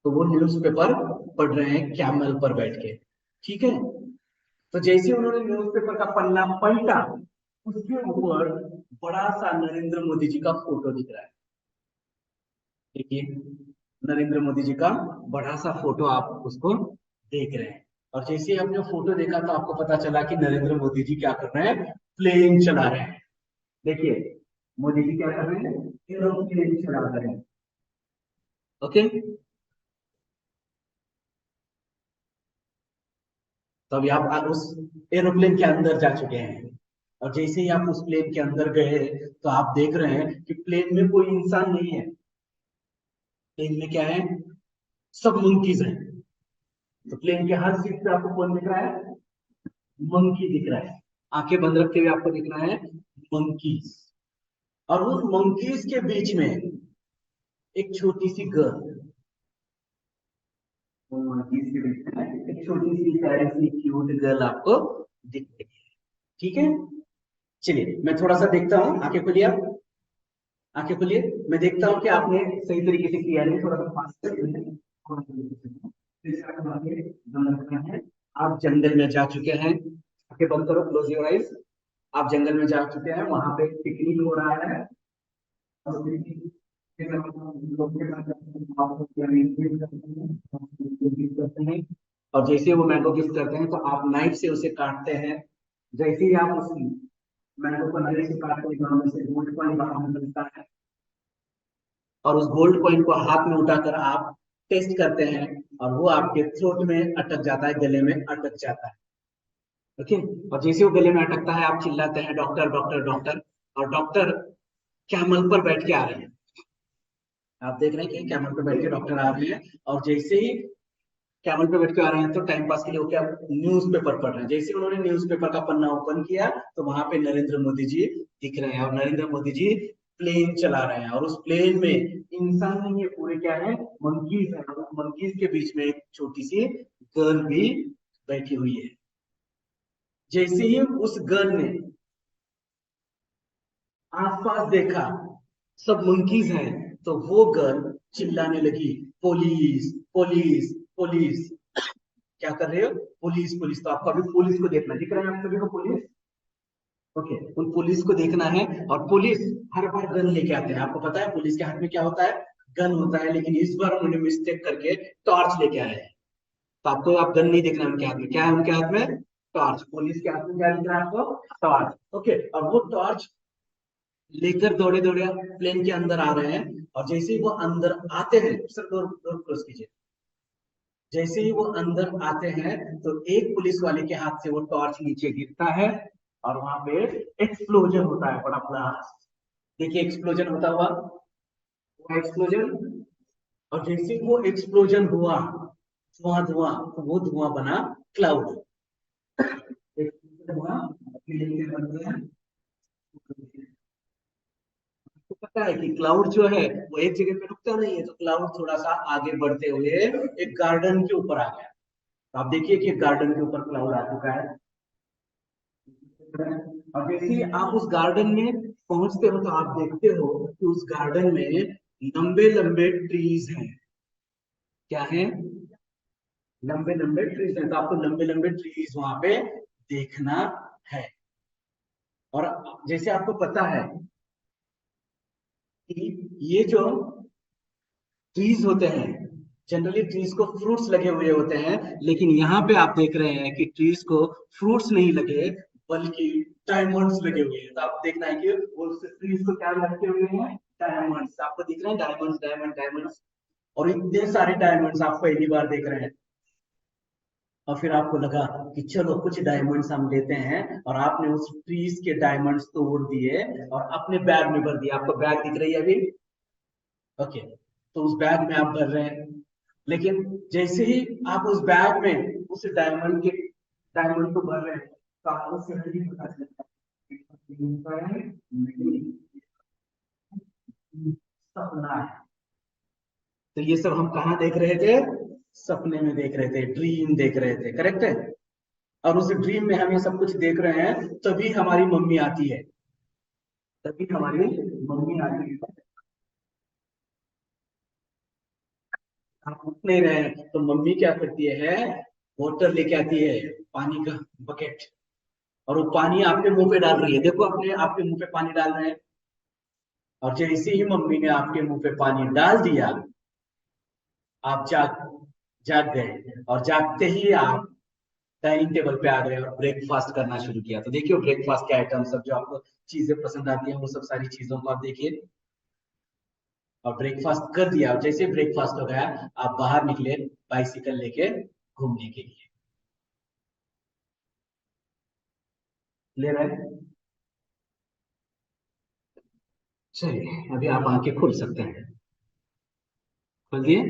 तो वो न्यूज पेपर पढ़ रहे हैं कैमल पर बैठ के। ठीक है। तो जैसे उन्होंने न्यूज़पेपर का पन्ना पलटा, उसके ऊपर बड़ा सा नरेंद्र मोदी जी का फोटो दिख रहा है। देखिए, नरेंद्र मोदी जी का बड़ा सा फोटो आप उसको देख रहे हैं। और जैसे ही आपने फोटो देखा तो आपको पता चला कि नरेंद्र मोदी जी क्या कर रहे हैं, प्लेन चला रहे हैं। देखिए, मोदी जी क्या कर रहे हैं, एरोप्लेन चला रहे हैं। ओके। तो अभी आप उस एरोप्लेन के अंदर जा चुके हैं। और जैसे ही आप उस प्लेन के अंदर गए, तो आप देख रहे हैं कि प्लेन में कोई इंसान नहीं है। प्लेन में क्या है, सब मंकीज हैं। तो प्लेन के हर सीट पे आपको कौन दिख रहा है, मंकी दिख रहा है। आंखें बंद रखते हुए आपको दिख रहा है मंकीज। और उस मंकीज के बीच में एक छोटी सी गर्ल, मंकीज के बीच में एक छोटी सी प्यारी सी क्यूट गर्ल आपको दिख रही है। ठीक है। चलिए मैं थोड़ा सा देखता हूँ, आंखें खोलिए आप, आंखें खोलिए। मैं देखता हूँ कि आपने सही तरीके से किया नहीं, थोड़ा सा फास्ट है। आप जंगल में जा चुके हैं, आंखें बंद करो, क्लोज योर आइज। आप जंगल में जा चुके हैं, वहां पे पिकनिक हो रहा है। और picnic के दौरान लोग के साथ आपको क्या गिफ्ट करते हैं। और जैसे वो मैंगो गिफ्ट करते हैं, तो आप नाइफ से उसे काटते हैं। जैसे ही आप उस मैंगो को नाइफ से काटते हैं, तो हमें से गोल्ड कॉइन बाहर निकलता है। और उस गोल्ड कॉइन को हाथ में उठाकर आप टेस्ट करते हैं, और वो आपके थ्रोट में अटक जाता है, गले में अटक जाता है। ओके। और जैसे वो गले में अटकता है, आप चिल्लाते हैं डॉक्टर डॉक्टर डॉक्टर। और डॉक्टर कैमल पर बैठ के आ रहे हैं। आप देख रहे हैं कि कैमल पर बैठ के डॉक्टर आ रहे हैं। और जैसे ही कैमल पे बैठ के आ रहे हैं, तो टाइम पास के लिए वो क्या, न्यूज पेपर पढ़ रहे हैं। जैसे उन्होंने न्यूज पेपर का पन्ना ओपन किया, तो वहां पे नरेंद्र मोदी जी दिख रहे हैं। और नरेंद्र मोदी जी प्लेन चला रहे हैं, और उस प्लेन में इंसान नहीं है, पूरे क्या है, मंकीज है। और मंकीज के बीच में एक छोटी सी गर्ल भी बैठी हुई है। जैसे ही उस गर्ल ने आसपास देखा, सब मंकीज हैं, तो वो गर्ल चिल्लाने लगी, पुलिस पुलिस पुलिस। क्या कर रहे हो, पुलिस पुलिस। तो आपको अभी पुलिस को देखना दिख रहा है, आप सभी को पुलिस। ओके, उन पुलिस को देखना है। और पुलिस हर बार गन लेके आते हैं, आपको पता है पुलिस के हाथ में क्या होता है, गन होता है। लेकिन इस बार उन्होंने मिस्टेक करके टॉर्च लेके आए हैं। तो आपको आप गन नहीं देखना उनके हाथ में, क्या है उनके हाथ में, टॉर्च। पुलिस के हाथ में क्या दिख रहा है आपको, टॉर्च। ओके। और वो टॉर्च लेकर दौड़े दौड़े प्लेन के अंदर आ रहे हैं। और जैसे ही वो अंदर आते हैं, सर डोर डोर क्लोज कीजिए। जैसे ही वो अंदर आते हैं, तो एक पुलिस वाले के हाथ से वो टॉर्च नीचे गिरता है, और वहां पे एक्सप्लोजन होता है, बड़ा ब्लास्ट। देखिए एक्सप्लोजन होता हुआ, वो एक्सप्लोजन। और जैसे ही वो एक्सप्लोजन हुआ, धुआं धुआं, तो वो धुआं बना क्लाउड। हुआ, तो पता है कि क्लाउड जो है वो एक जगह पे रुकता नहीं है, तो क्लाउड थोड़ा सा आगे बढ़ते हुए एक गार्डन के ऊपर आ गया। तो आप देखिए कि गार्डन के ऊपर क्लाउड आ चुका है। और जैसे ही आप उस गार्डन में पहुंचते हो, तो आप देखते हो कि उस गार्डन में लंबे लंबे ट्रीज हैं। क्या है, लंबे लंबे ट्रीज हैं। तो आपको लंबे लंबे ट्रीज वहां पे देखना है। और जैसे आपको पता है कि ये जो ट्रीज होते हैं, जनरली ट्रीज को फ्रूट्स लगे हुए होते हैं, लेकिन यहाँ पे आप देख रहे हैं कि ट्रीज को फ्रूट्स नहीं लगे, बल्कि डायमंड्स लगे हुए हैं। तो आप देखना है कि वो ट्रीज को क्या लगे हुए हैं, डायमंड्स। आपको दिख रहे हैं डायमंड्स डायमंड डायमंड्स। और इतने सारे डायमंड्स आप पहली बार देख रहे हैं। और फिर आपको लगा कि चलो कुछ डायमंड्स हम लेते हैं, और आपने उस ट्रीज के डायमंड्स तोड़ दिए और अपने बैग में भर दिए। आपको बैग दिख रही है अभी, ओके, तो उस बैग में आप भर रहे हैं, लेकिन जैसे ही आप उस बैग में उस डायमंड को भर रहे हैं तो आपको सडनली पता चलता है कि नहीं, सपना है। तो ये सब हम कहाँ देख रहे थे? सपने में देख रहे थे, ड्रीम देख रहे थे, करेक्ट है। और उस ड्रीम में हम ये सब कुछ देख रहे हैं, तभी हमारी मम्मी आती है, तभी हमारी मम्मी आती है। हम उठ नहीं रहे हैं तो मम्मी क्या करती है, वाटर लेके आती है, पानी का बकेट, और वो पानी आपके मुंह पे डाल रही है। देखो, अपने आपके मुंह पे पानी डाल रहे हैं, और जैसे ही मम्मी ने आपके मुंह पे पानी डाल दिया, आप जाग जाग गए, और जागते ही आप डाइनिंग टेबल पे आ गए और ब्रेकफास्ट करना शुरू किया। तो देखिए ब्रेकफास्ट के आइटम सब जो आपको चीजें पसंद आती हैं, वो सब सारी चीजों को आप देखिए, और ब्रेकफास्ट कर दिया। और जैसे ब्रेकफास्ट हो गया, आप बाहर निकले बाइसिकल लेके घूमने के लिए। ले रहे हैं? चलिए, अभी आप आंखें खोल सकते हैं, खोल दिए।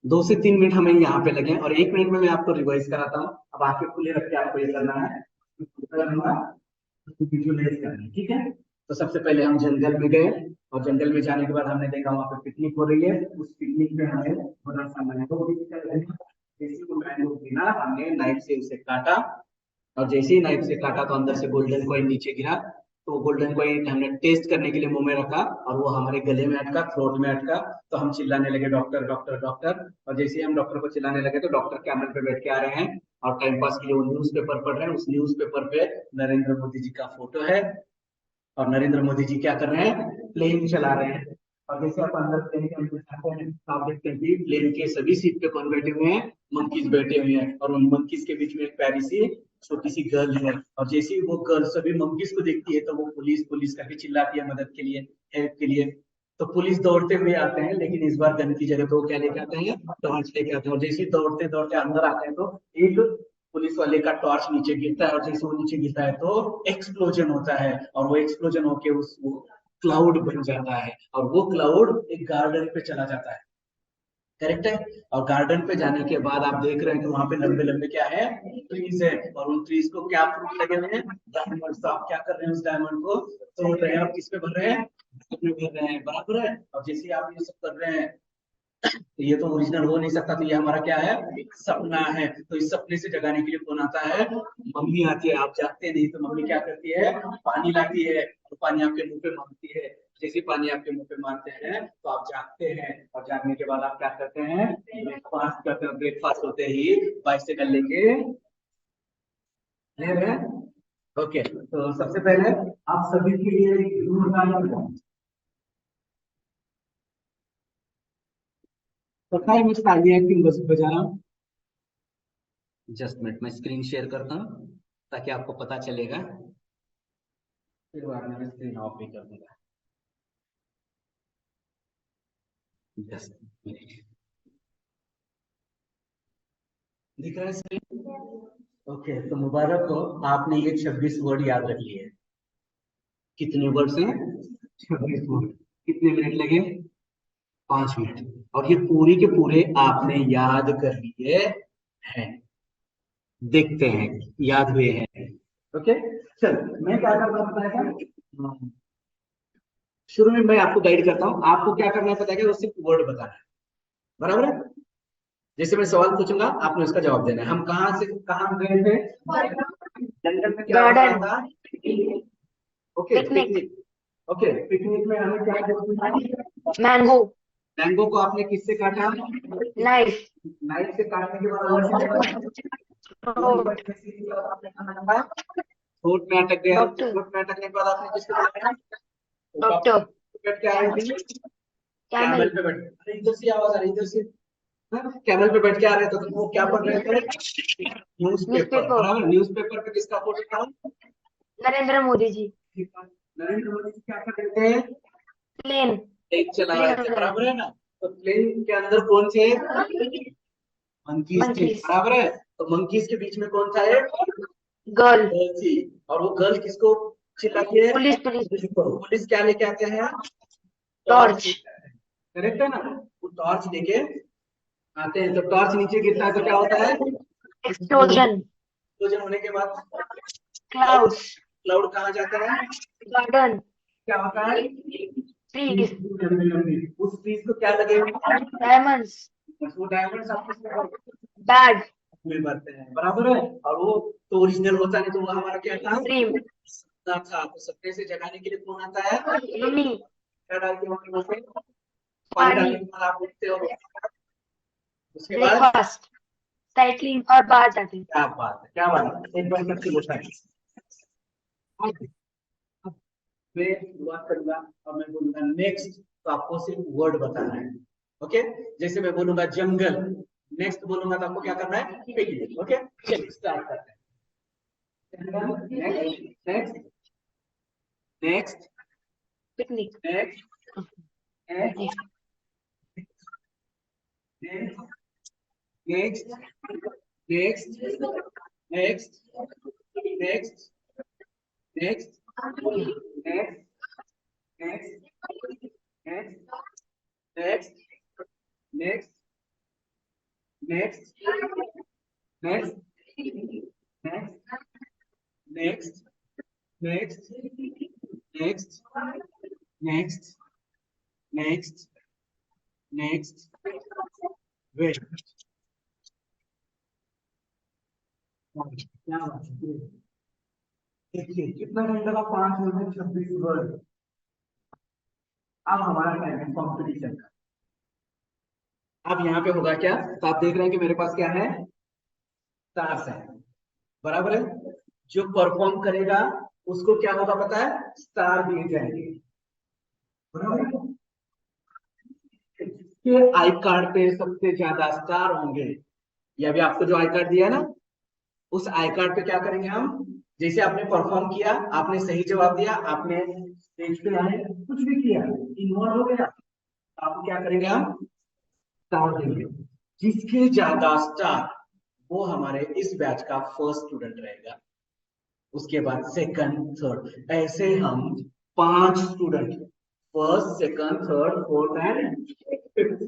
2 से 3 मिनट हमें यहाँ पे लगे, और 1 मिनट में मैं आपको रिवाइज कराता हूँ। अब आंखें खुले रख के आपको ये करना है, विजुअलाइज करना है, ठीक है। तो सबसे पहले हम जंगल में गए, और जंगल में जाने के बाद हमने देखा वहां पे पिकनिक हो रही है। उस पिकनिक में हमें बड़ा सा मैंगो भी दिखा रहा है। जैसे वो मैंगो बिना हमने नाइफ से उसे काटा, और जैसे ही नाइफ से काटा तो अंदर से गोल्डन कॉइन नीचे गिरा। तो गोल्डन कॉइन हमने टेस्ट करने के लिए मुंह में रखा, और वो हमारे गले में अटका, थ्रोट में अटका। तो हम चिल्लाने लगे, डॉक्टर डॉक्टर डॉक्टर। और जैसे ही हम डॉक्टर को चिल्लाने लगे तो डॉक्टर कैमरे पे बैठ के आ रहे हैं, और टाइम पास के लिए वो न्यूज पेपर पढ़ रहे हैं। उस न्यूज पेपर पे नरेंद्र मोदी जी का फोटो है, और नरेंद्र मोदी जी क्या कर रहे हैं, प्लेन चला रहे हैं। और जैसे आप अंदर प्लेन के अंदर जाते हैं तो आप देखते हैं कि प्लेन के सभी सीट पे कौन बैठे हुए हैं, मंकीज बैठे हुए हैं, और उन मंकीज के बीच में एक प्यारी सी छोटी सी गर्ल है। और जैसे ही वो गर्ल सभी मंकीज को देखती है तो वो पुलिस पुलिस करके चिल्लाती है, मदद के लिए, हेल्प के लिए। तो पुलिस दौड़ते हुए आते हैं, लेकिन इस बार गन की जगह पे वो क्या लेके आते हैं, टॉर्च लेके आते हैं। और जैसे ही दौड़ते दौड़ते अंदर आते हैं तो एक पुलिस वाले का टॉर्च नीचे गिरता है, और जैसे वो नीचे गिरता है तो एक्सप्लोजन होता है, और वो एक्सप्लोजन होके उस वो क्लाउड बन जाता है, और वो क्लाउड एक गार्डन पे चला जाता है, करेक्ट है। और गार्डन पे जाने के बाद आप देख रहे हैं कि वहां पे लंबे लंबे क्या है, ट्रीज है, और उन ट्रीज को क्या फ्रूट लगे हुए हैं, डायमंड। तो आप क्या कर रहे हैं, उस डायमंड को तोड़ रहे हैं, और किस पे भर रहे हैं, अपने भर रहे हैं, बराबर है। और जैसे ही आप ये सब कर रहे हैं, तो ये तो ओरिजिनल हो नहीं सकता, तो ये हमारा क्या है, एक सपना है। तो इस सपने से जगाने के लिए कौन आता है, मम्मी आती है। आप जागते नहीं तो मम्मी क्या करती है, पानी लाती है, और पानी आपके मुंह पे मारती है। जैसे पानी आपके मुंह पे मारते हैं तो आप जागते हैं, और जागने के बाद आप क्या करते हैं, ब्रेकफास्ट करते हैं। ब्रेकफास्ट होते ही बाइसिकल लेके ले रहे हैं। ओके, तो सबसे पहले आप सभी के लिए एक जोरदार तो टाइम स्टार्ट दिया, क्यों बस बजा रहा हूँ। जस्ट मिनट, मैं स्क्रीन शेयर करता हूँ ताकि आपको पता चलेगा, फिर बाद में मैं स्क्रीन ऑफ भी कर दूंगा। जस्ट मिनट, दिख रहा है स्क्रीन? ओके, तो मुबारक हो, आपने ये 26 वर्ड याद रख लिए। कितने वर्ड से? 26 वर्ड। कितने मिनट लगे? 5 मिनट। और ये पूरी के पूरे आपने याद कर लिए हैं। देखते हैं याद हुए हैं। ओके, चल मैं क्या करता हूँ पता है क्या? शुरू में मैं आपको गाइड करता हूँ, आपको क्या करना है पता है क्या, वो सिर्फ वर्ड बताना है, बराबर है। जैसे मैं सवाल पूछूंगा, आपने उसका जवाब देना है। हम कहाँ से कहाँ गए थे, जंगल में, क्या हो रहा गार्डन। था, okay picnic. Picnic. Okay, picnic में हमें क्या किया, मैंगो। मैंगो को आपने किससे काटा, नाइफ। नाइफ से काटने के बाद अंदर से फ्रूट। आपने खाना खाया, थ्रोट में अटक गया। डॉक्टर। थ्रोट में अटकने के बाद आपने किसको खाया, डॉक्टर। डॉक्टर बैठ के आए थे, कैमल कैमल। पे बैठ, अरे इधर से आवाज आ रही, इधर से। कैमल पे बैठ के आ रहे थे, तो वो क्या पढ़ रहे थे, न्यूज़पेपर, न्यूज़पेपर। बराबर। न्यूज़पेपर पे किसका फोटो था, नरेंद्र मोदी जी। नरेंद्र मोदी जी क्या कर रहे थे, प्लेन। प्लेन चला रहे प्लेन थे, वगैरह। बराबर है ना। तो प्लेन के अंदर कौन थे, मंकीज थे, मंकीज। बराबर है। तो मंकीज के बीच में कौन था, एक गर्ल। गर्ल थी। और वो गर्ल किसको चिल्लाती है, पुलिस पुलिस। पुलिस को। पुलिस क्या लेके आते हैं, टॉर्च। टॉर्च। करेक्ट है ना। वो टॉर्च लेके आते हैं, तो टॉर्च नीचे गिरता है तो क्या होता है, एक्सप्लोजन, एक्सप्लोजन होने के बाद क्लाउड्स, क्लाउड कहाँ जाता है, गार्डन, क्या होता है, ट्रीज, लंबी लंबी, उस ट्रीज को क्या लगेगा, डायमंड्स, वो डायमंड्स आपको बैग, में बढ़ते हैं, बराबर है। और वो तो ओरिजिनल होता नहीं, तो वो हमारा क्या था, ड्रीम, सपना था। तो सपने से जगाने के लिए कौन आता है, मम्मी, क्या डालते हो अपने मुंह में, पानी पानी, डालने के बाद आप उठते हो, उसके बाद ब्रेकफास्ट, साइकिलिंग और बाहर जाते हैं। क्या बात है, क्या बात है, एक बार करके बोलता है। मैं शुरुआत करूंगा और मैं बोलूंगा नेक्स्ट, तो आपको सिर्फ वर्ड बताना है। ओके, जैसे मैं बोलूंगा जंगल, नेक्स्ट बोलूंगा तो आपको क्या करना है, पिकनिक। ओके, चलिए स्टार्ट करते हैं। Next next next picnic, next next next next next next next next next next next next next next next next next next wait, क्या बात है, देखिए कितना टाइम लगा, 5 मिनट 26 वर्ड। अब हमारा टाइम है कॉम्पिटिशन का। अब यहाँ पे होगा क्या, तो आप देख रहे हैं कि मेरे पास क्या है, स्टार्स है, बराबर है। जो परफॉर्म करेगा उसको क्या होगा पता है, स्टार दिए जाएंगे, बराबर है। जिसके आई कार्ड पे सबसे ज्यादा स्टार होंगे, ये अभी आपको जो आई कार्ड दिया ना, उस आई कार्ड पे क्या करेंगे हम, जैसे आपने परफॉर्म किया, आपने सही जवाब दिया, आपने स्टेज पे आए, कुछ भी किया, इन्वॉल्व हो गया, आपको क्या करेंगे हम, स्टार देंगे। जिसके ज्यादा स्टार, वो हमारे इस बैच का फर्स्ट स्टूडेंट रहेगा। उसके बाद सेकंड थर्ड, ऐसे हम 5 student, first second third fourth and fifth,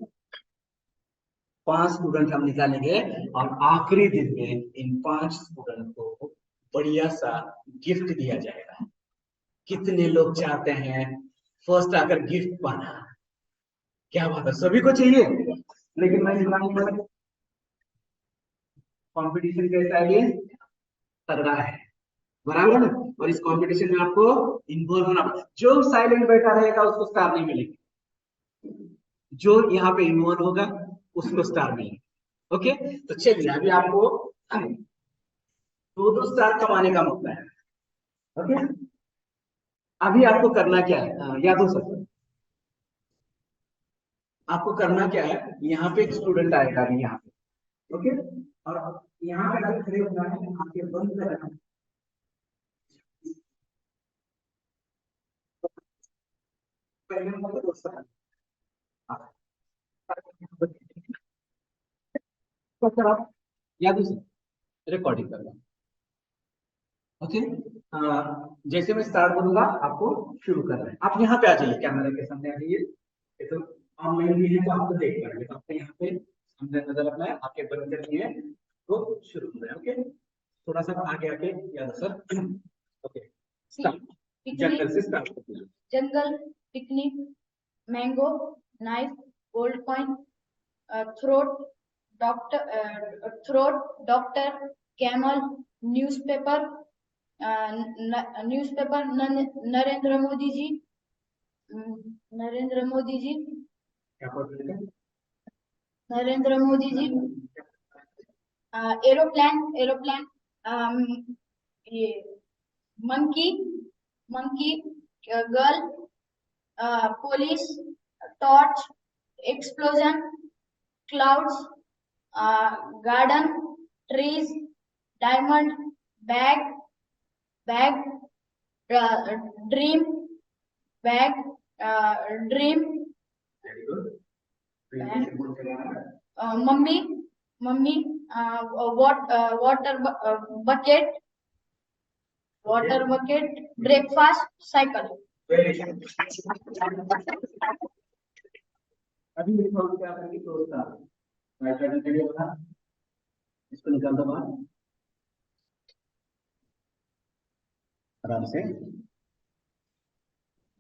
5 student हम निकालेंगे। और आखिरी दिन में इन 5 स्टूडेंट को बढ़िया सा गिफ्ट दिया जाएगा। कितने लोग चाहते हैं फर्स्ट आकर गिफ्ट पाना, क्या बात है, सभी को चाहिए। लेकिन मैं कंपटीशन कैसा है, ये तगड़ा है, बराबर है। और इस कंपटीशन में आपको इन्वॉल्व होना, जो साइलेंट बैठा रहेगा उसको स्टार नहीं मिलेगी, जो यहाँ पे इन्वॉल्व होगा उसको स्टार मिलेगी। ओके, तो चलिए अभी आपको 2-2 स्टार कमाने का मौका है। ओके, अभी आपको करना क्या है, याद हो सकता है, आपको करना क्या है, यहाँ पे एक स्टूडेंट आएगा अभी यहाँ पे। ओके, और यहाँ पे अगर खड़े होना है, आंखें बंद करना है, पहले नंबर पे दोस्त आप याद हो, रिकॉर्डिंग करना। ओके, जैसे मैं स्टार्ट करूंगा आपको शुरू करना है, आप यहाँ पे आ जाइए, कैमरे के सामने आ जाइए। ये तो ऑनलाइन वीडियो को आपको देख पाएंगे, तो आपको यहाँ पे सामने नजर रखना है, आपके बंद करनी है, तो शुरू हो रहा है। ओके, थोड़ा सा आगे आके याद सर। ओके, स्टार्ट, जंगल से स्टार्ट करते हैं। Jungle, picnic, mango, knife, gold coin, throat, doctor, camel, newspaper, Narendra Modi ji, Narendra Modi ji, क्या पढ़ रहे थे? नरेंद्र मोदी जी, एरोप्लेन, एरोप्लेन, ये monkey, monkey, girl, police, torch, explosion, clouds, garden, trees, diamond, bag, bag, dream, bag, dream, Very good. mummy, mummy, bucket, water bucket, breakfast, cycle. Very good. अभी लिखा होगा क्या करेंगे, दो स्टार राइट राइट के लिए बना, इसको निकाल दो बाहर आराम से।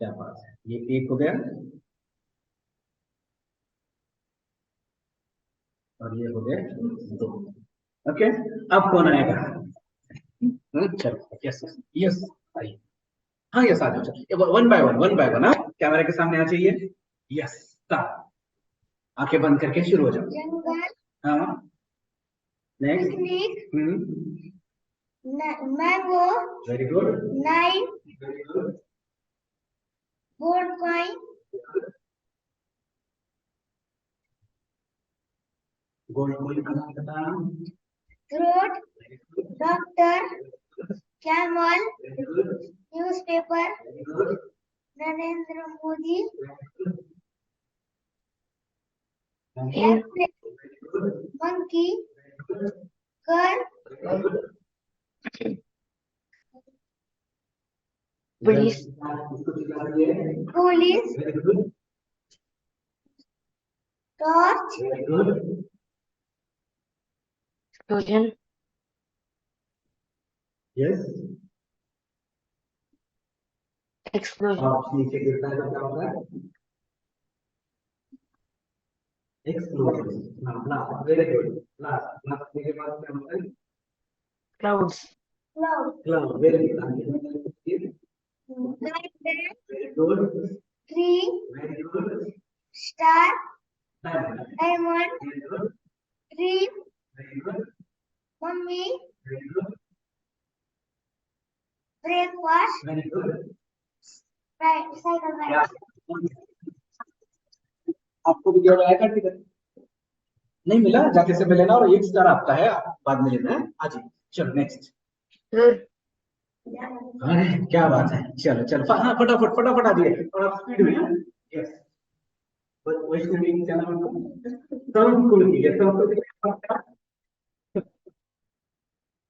क्या बात है, ये एक हो गया और ये हो गया दो। ओके, अब कौन आएगा? चलो यस यस आइए। हाँ यस आ जाओ, चलो वन बाय वन, हाँ कैमरे के सामने आ जाइए। यस स्टार्ट, आंखें बंद करके शुरू हो जाओ। जंगल, हाँ next. Picnic, mango, very good, knife, very good, gold coin, gold कोई का नाम बताना। Throat, very good, doctor, camel, very good, newspaper, very good, Narendra Modi, pen, airplane, monkey, girl, police, police, very good, torch, very good, explosion, yes. explosion, और नीचे गिरता है तो क्या होता है? एक्सप्लोजन। हाँ वेरी गुड, लास्ट लास्ट के बाद क्या होता है? clouds, cloud, cloud, very good, garden, very good, tree, very good, star, diamond, diamond, very good, dream, very good, mummy, very good, breakfast, very good. Cycle क्या राइड, आपको भी दिया जाएगा टिकट? नहीं मिला, जाके से मिलेना और एक स्टार आपका है, बाद में लेना है। आज चलो नेक्स्ट। good, अरे क्या बात है, चलो चलो हाँ फटाफट फटाफट आ जाइए और आप स्पीड में। यस, वैष्णवी क्या नाम है आपका? संकुल की है, संकुल की।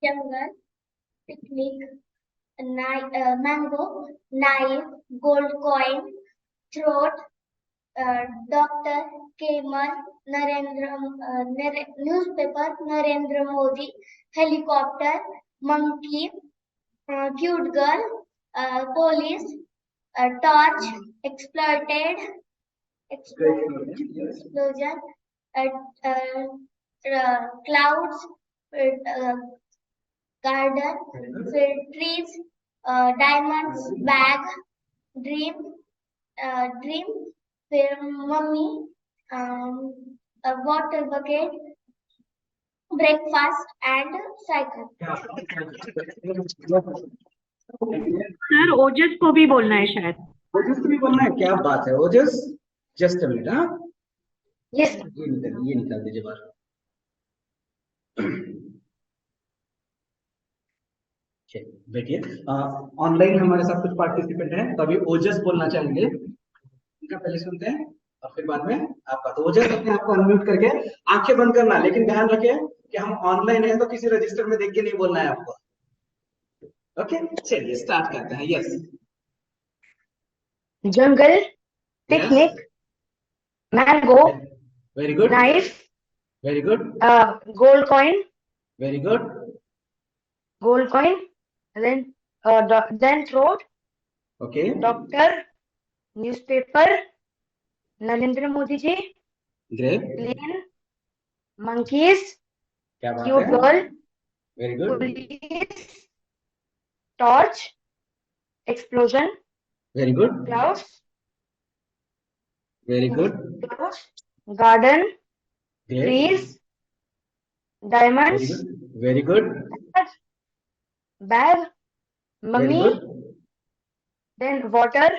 Jungle, picnic, mango, knife, gold coin, throat, doctor, camel, newspaper, Narendra Modi, helicopter, monkey, cute girl, police, torch, exploited, explosion, clouds, garden, फिर trees, diamonds, bag, ड्रीम, फिर mummy, water bucket, breakfast and cycle. Sir Ojas को भी बोलना है शायद। ओजस को भी बोलना है, क्या बात है ओजस। जस्ट अ मिनट, हाँ यस ये निकाल दीजिए बाहर। देखिए ऑनलाइन हमारे साथ कुछ पार्टिसिपेंट हैं, तो अभी ओजस बोलना चाहेंगे, उनका पहले सुनते हैं और फिर बाद में आपका। तो ओजस अपने आप को अनम्यूट करके आंखें बंद करना, लेकिन ध्यान रखिए कि हम ऑनलाइन है तो किसी रजिस्टर में देख के नहीं बोलना है आपको। ओके चलिए स्टार्ट करते हैं। Yes jungle, yes, picnic, mango, very good, knife, very good, gold coin, very good, gold coin, then throat, okay doctor, newspaper, Narendra Modi ji, great, plane, monkeys, क्या बात cute है, girl, very good, police, torch, explosion, very good, clouds, very good, clouds, garden, great, trees, very diamonds, good, very good, bag, very mummy, good, then water,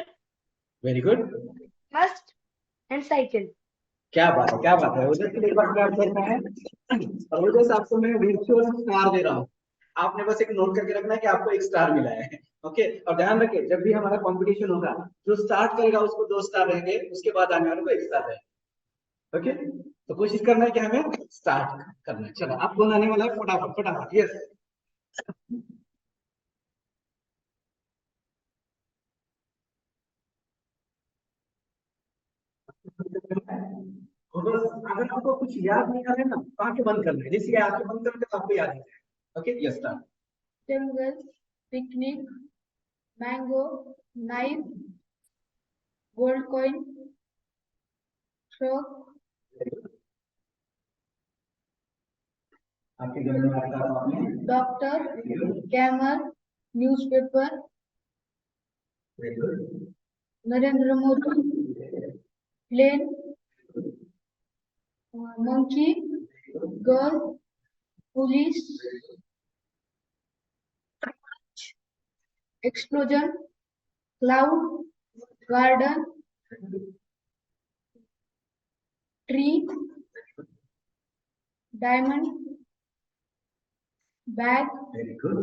very good. must, and cycle. क्या बात है, क्या बात है। ओजस के लिए एक बार क्लैप करना है। और ओजस आपको मैं वर्चुअल स्टार दे रहा हूँ, आपने बस एक नोट करके रखना है कि आपको एक स्टार मिला है। ओके, और ध्यान रखिए जब भी हमारा कंपटीशन होगा, जो स्टार्ट करेगा उसको 2 स्टार रहेंगे, उसके बाद आने वाले को 1 स्टार रहेगा। ओके, तो कोशिश करना है कि हमें स्टार्ट करना है। चलो आप कौन आने वाला है, फटाफट फटाफट। यस तो बस अगर आपको कुछ याद नहीं आ रहा है ना तो आंखें बंद करना है, जैसे आंखें बंद करोगे तो आपको याद आ जाएगा। Okay, yes start. Jungle, picnic, mango, knife, gold coin, frock, आपके घर में आता है आपने। Doctor, camel, newspaper, very good. Narendra Modi, plane, monkey, girl, police, explosion, cloud, garden, tree, diamond, bag, very good.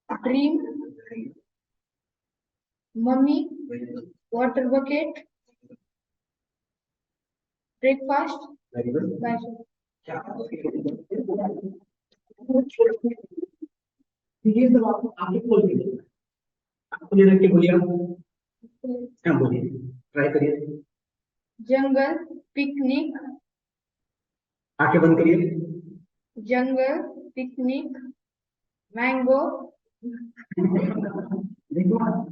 dream, mummy, very good. water bucket, breakfast, very good. bicycle. क्या ये सब आपको आगे बोल दिया, आपको नहीं रख के बोलिए आप। क्या बोलिए, ट्राई करिए। जंगल, पिकनिक, आंखें बंद करिए। जंगल, पिकनिक, मैंगो, देखो आंखें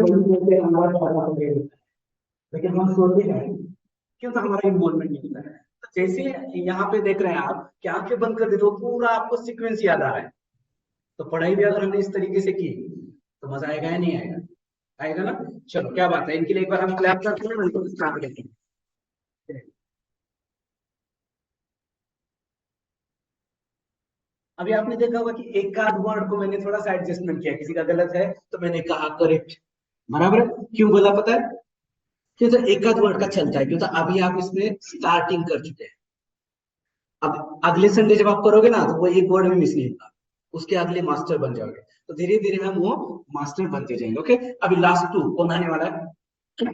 बंद करके हमारा सारा हो गया, लेकिन हम सोते हैं क्यों, तो हमारा इन्वॉल्वमेंट नहीं होता है। तो जैसे यहाँ पे देख रहे हैं आप कि आंखें बंद कर दी तो पूरा आपको सीक्वेंस याद आ रहा है। तो पढ़ाई भी अगर हमने इस तरीके से की तो मजा आएगा या नहीं आएगा? आएगा ना। चलो क्या बात है, इनके लिए एक बार हम क्लैप करते हैं, बिल्कुल स्टार्ट करते हैं। अभी आपने देखा होगा कि एक आध वर्ड को मैंने थोड़ा सा एडजस्टमेंट किया, किसी का गलत है तो मैंने कहा करेक्ट, बराबर है। क्यों बोला पता है? क्यों, तो एक आध वर्ड का चलता है, क्यों तो अभी आप इसमें स्टार्टिंग कर चुके हैं। अब अगले संडे जब आप करोगे ना तो वो एक वर्ड भी मिस नहीं होगा, उसके अगले मास्टर बन जाओगे। तो धीरे धीरे हम वो मास्टर बनते जाएंगे। ओके, अभी लास्ट टू कौन आने वाला है?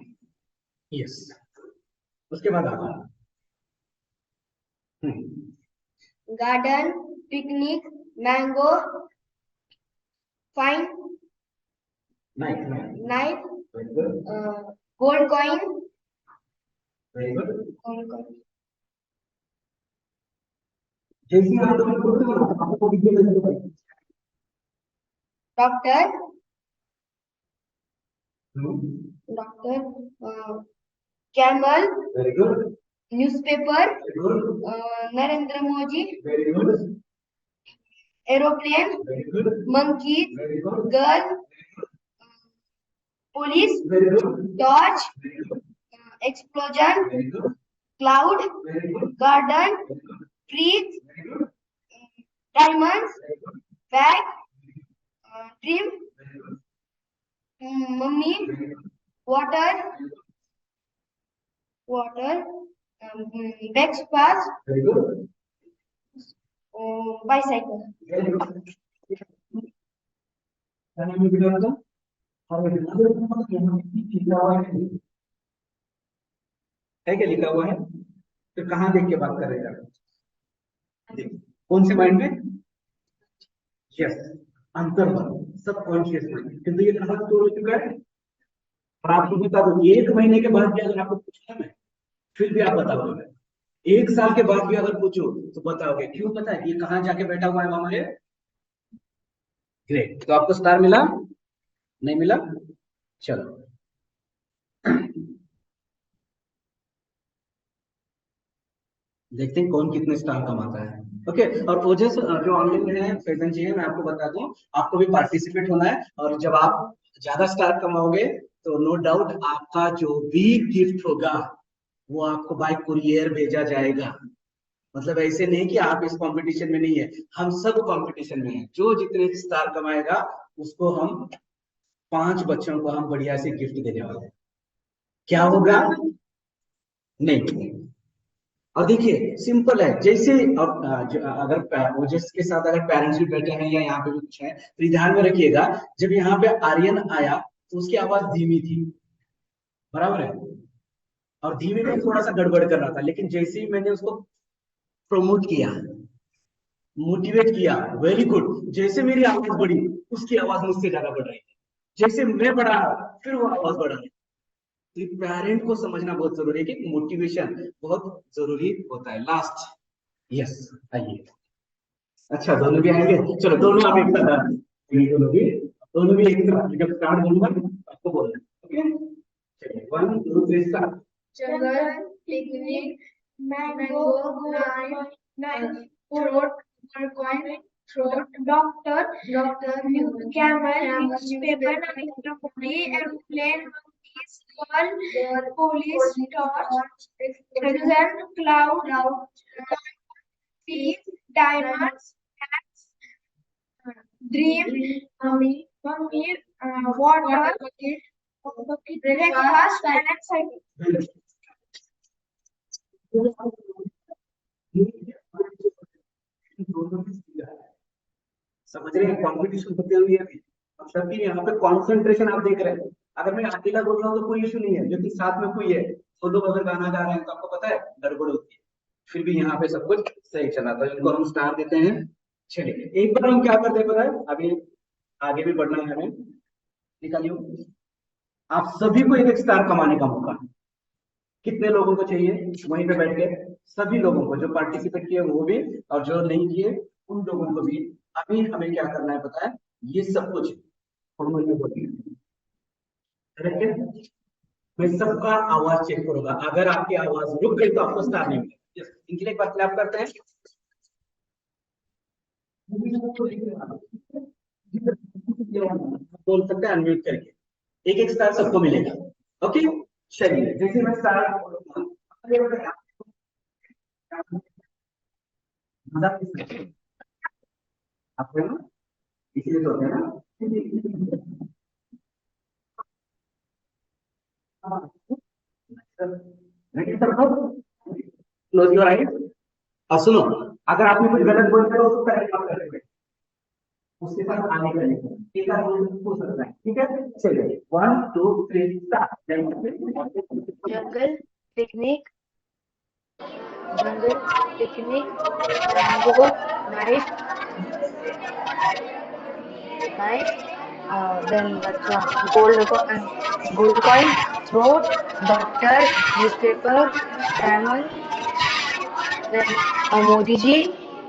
यस, उसके बाद आना। garden, picnic, mango, fine, nice nice, knife, very good, gold coin, very good. gold coin, जैसे आप लोग बोलते हो आपको वीडियो में दिखाई। doctor, हम्म, doctor, camel, very good, newspaper, very good, Narendra Modi, very good, aeroplane, very good, monkey, very good, girl, police, very good, torch, very good, explosion, very good, cloud, very good, garden, very good, trees, very good, diamonds, very good, bag, dream, very good, mummy, very good, water, breakfast, very good, bicycle. Very good. क्या नाम है बेटा आपका? और यहाँ पे लिखा हुआ है क्या, लिखा हुआ है? फिर कहाँ देख के बात कर रहे हैं? देखिए, कौन से माइंड में? यस, अंतर्मन, सबकॉन्शियस माइंड। किंतु ये कहाँ स्टोर हो चुका है? और आपको बता दो, एक महीने के बाद भी अगर आपको पूछना है फिर भी आप बताओगे, एक साल के बाद भी अगर पूछो तो बताओगे। क्यों पता है? ये कहाँ जाके बैठा हुआ है हमारे। ग्रेट, तो आपको स्टार मिला? नहीं मिला? चलो देखते हैं कौन कितने स्टार कमाता है। ओके, और ओजस जो ऑनलाइन में है प्रेजेंट जी है, मैं आपको बता दूं, आपको भी पार्टिसिपेट होना है। और जब आप ज्यादा स्टार कमाओगे तो नो डाउट आपका जो भी गिफ्ट होगा वो आपको बाय कुरियर भेजा जाएगा। मतलब ऐसे नहीं कि आप इस कंपटीशन में नहीं है, हम सब कंपटीशन में है। जो जितने स्टार कमाएगा उसको हम 5 बच्चों को हम बढ़िया से गिफ्ट देने वाले हैं। क्या होगा? नहीं, और देखिए सिंपल है। जैसे और अगर ओजस के साथ अगर पेरेंट्स भी बैठे हैं या यहाँ पे भी कुछ है तो ध्यान में रखिएगा, जब यहाँ पे आर्यन आया तो उसकी आवाज धीमी थी, बराबर है, और धीमे में थोड़ा सा गड़बड़ कर रहा था। लेकिन जैसे ही मैंने उसको प्रमोट किया, मोटिवेट किया, वेरी गुड, जैसे मेरी आवाज बढ़ी उसकी आवाज मुझसे ज्यादा बढ़ रही थी। जैसे मैं बढ़ा फिर वो आवाज बढ़ा रही। पेरेंट को समझना बहुत जरूरी है कि मोटिवेशन बहुत जरूरी होता है। लास्ट, यस, आइए। अच्छा, दोनों भी आएंगे, चलो दोनों आप एक साथ आएंगे, दोनों भी एक साथ, जब स्टार्ट बोलूंगा आपको बोलना है, ओके? चलिए 1 2 3 start. jungle, picnic, mango, knife, throat, coin, throat, doctor, camel, newspaper, body, airplane, monkeys, girl, police, torch, present, cloud, feet, diamonds, hats, dream, mummy, water, breakfast, and exciting. समझ रहे हैं, कंपटीशन होते हुए भी मतलब कि यहाँ पे कंसंट्रेशन आप देख रहे हैं। अगर मैं अकेला बोल रहा हूँ तो कोई इशू नहीं है, लेकिन साथ में कोई है तो लोग अगर गाना गा रहे हैं तो आपको पता है गड़बड़ होती है। फिर भी यहाँ पे सब कुछ सही चला, तो इनको हम स्टार देते हैं। चलिए एक बार हम क्या करते हैं पता है, अभी आगे भी बढ़ना है हमें। निकालिए, आप सभी को एक एक स्टार कमाने का मौका। कितने लोगों को चाहिए? वहीं पे बैठ के सभी लोगों को, जो पार्टिसिपेट किए वो भी और जो नहीं किए उन लोगों को भी। अभी हमें क्या करना है पता है, ये सब कुछ मैं सबका आवाज चेक करूंगा। अगर आपकी आवाज रुक गई तो आपको स्टार नहीं मिलेगा। इनके लिए एक बार क्लैप करते हैं। बोल सकते हैं अनम्यूट करके, एक एक स्टार सबको मिलेगा, ओके? चलिए जैसे मैं स्टार आपको ना इसलिए तो होते हैं ना। क्लोज योर आईज और सुनो, अगर आपने कुछ गलत बोल दिया तो पहले आप कर रहे उसके साथ आने का नहीं, एक आध हो सकता है, ठीक है? चलिए 1 2 3 start. jungle picnic, mango, knife, then what's gold coin, throat, doctor, newspaper, camel, then Modi ji,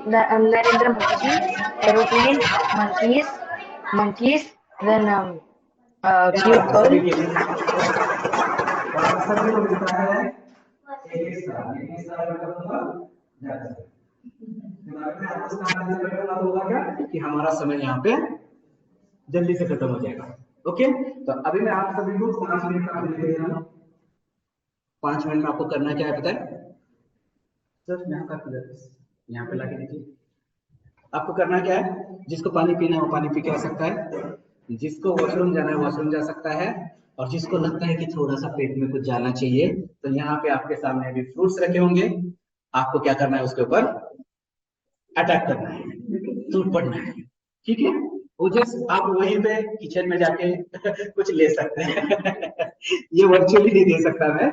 Narendra Modi ji, aeroplane, monkeys, then cute girl. कि हमारा समय यहाँ पे जल्दी से खत्म हो जाएगा, ओके? तो अभी मैं आप सभी को 5 मिनट का दे रहा हूँ। 5 मिनट में आपको करना क्या है पता है? सर यहाँ पे लाके दीजिए। आपको करना क्या है, जिसको पानी पीना है वो पानी पी के आ सकता है, जिसको वॉशरूम जाना है वॉशरूम जा सकता है, और जिसको लगता है कि थोड़ा सा पेट में कुछ जाना चाहिए तो यहाँ पे आपके सामने अभी फ्रूट्स रखे होंगे। आपको क्या करना है, उसके ऊपर अटैक करना है, टूट पड़ना है, ठीक है? वो जस्ट आप वहीं पे किचन में जाके कुछ ले सकते हैं। ये वर्चुअली नहीं दे सकता मैं,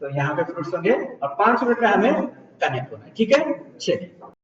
तो यहाँ पे फ्रूट्स होंगे और 5 मिनट में हमें कनेक्ट होना है, ठीक है? चलिए।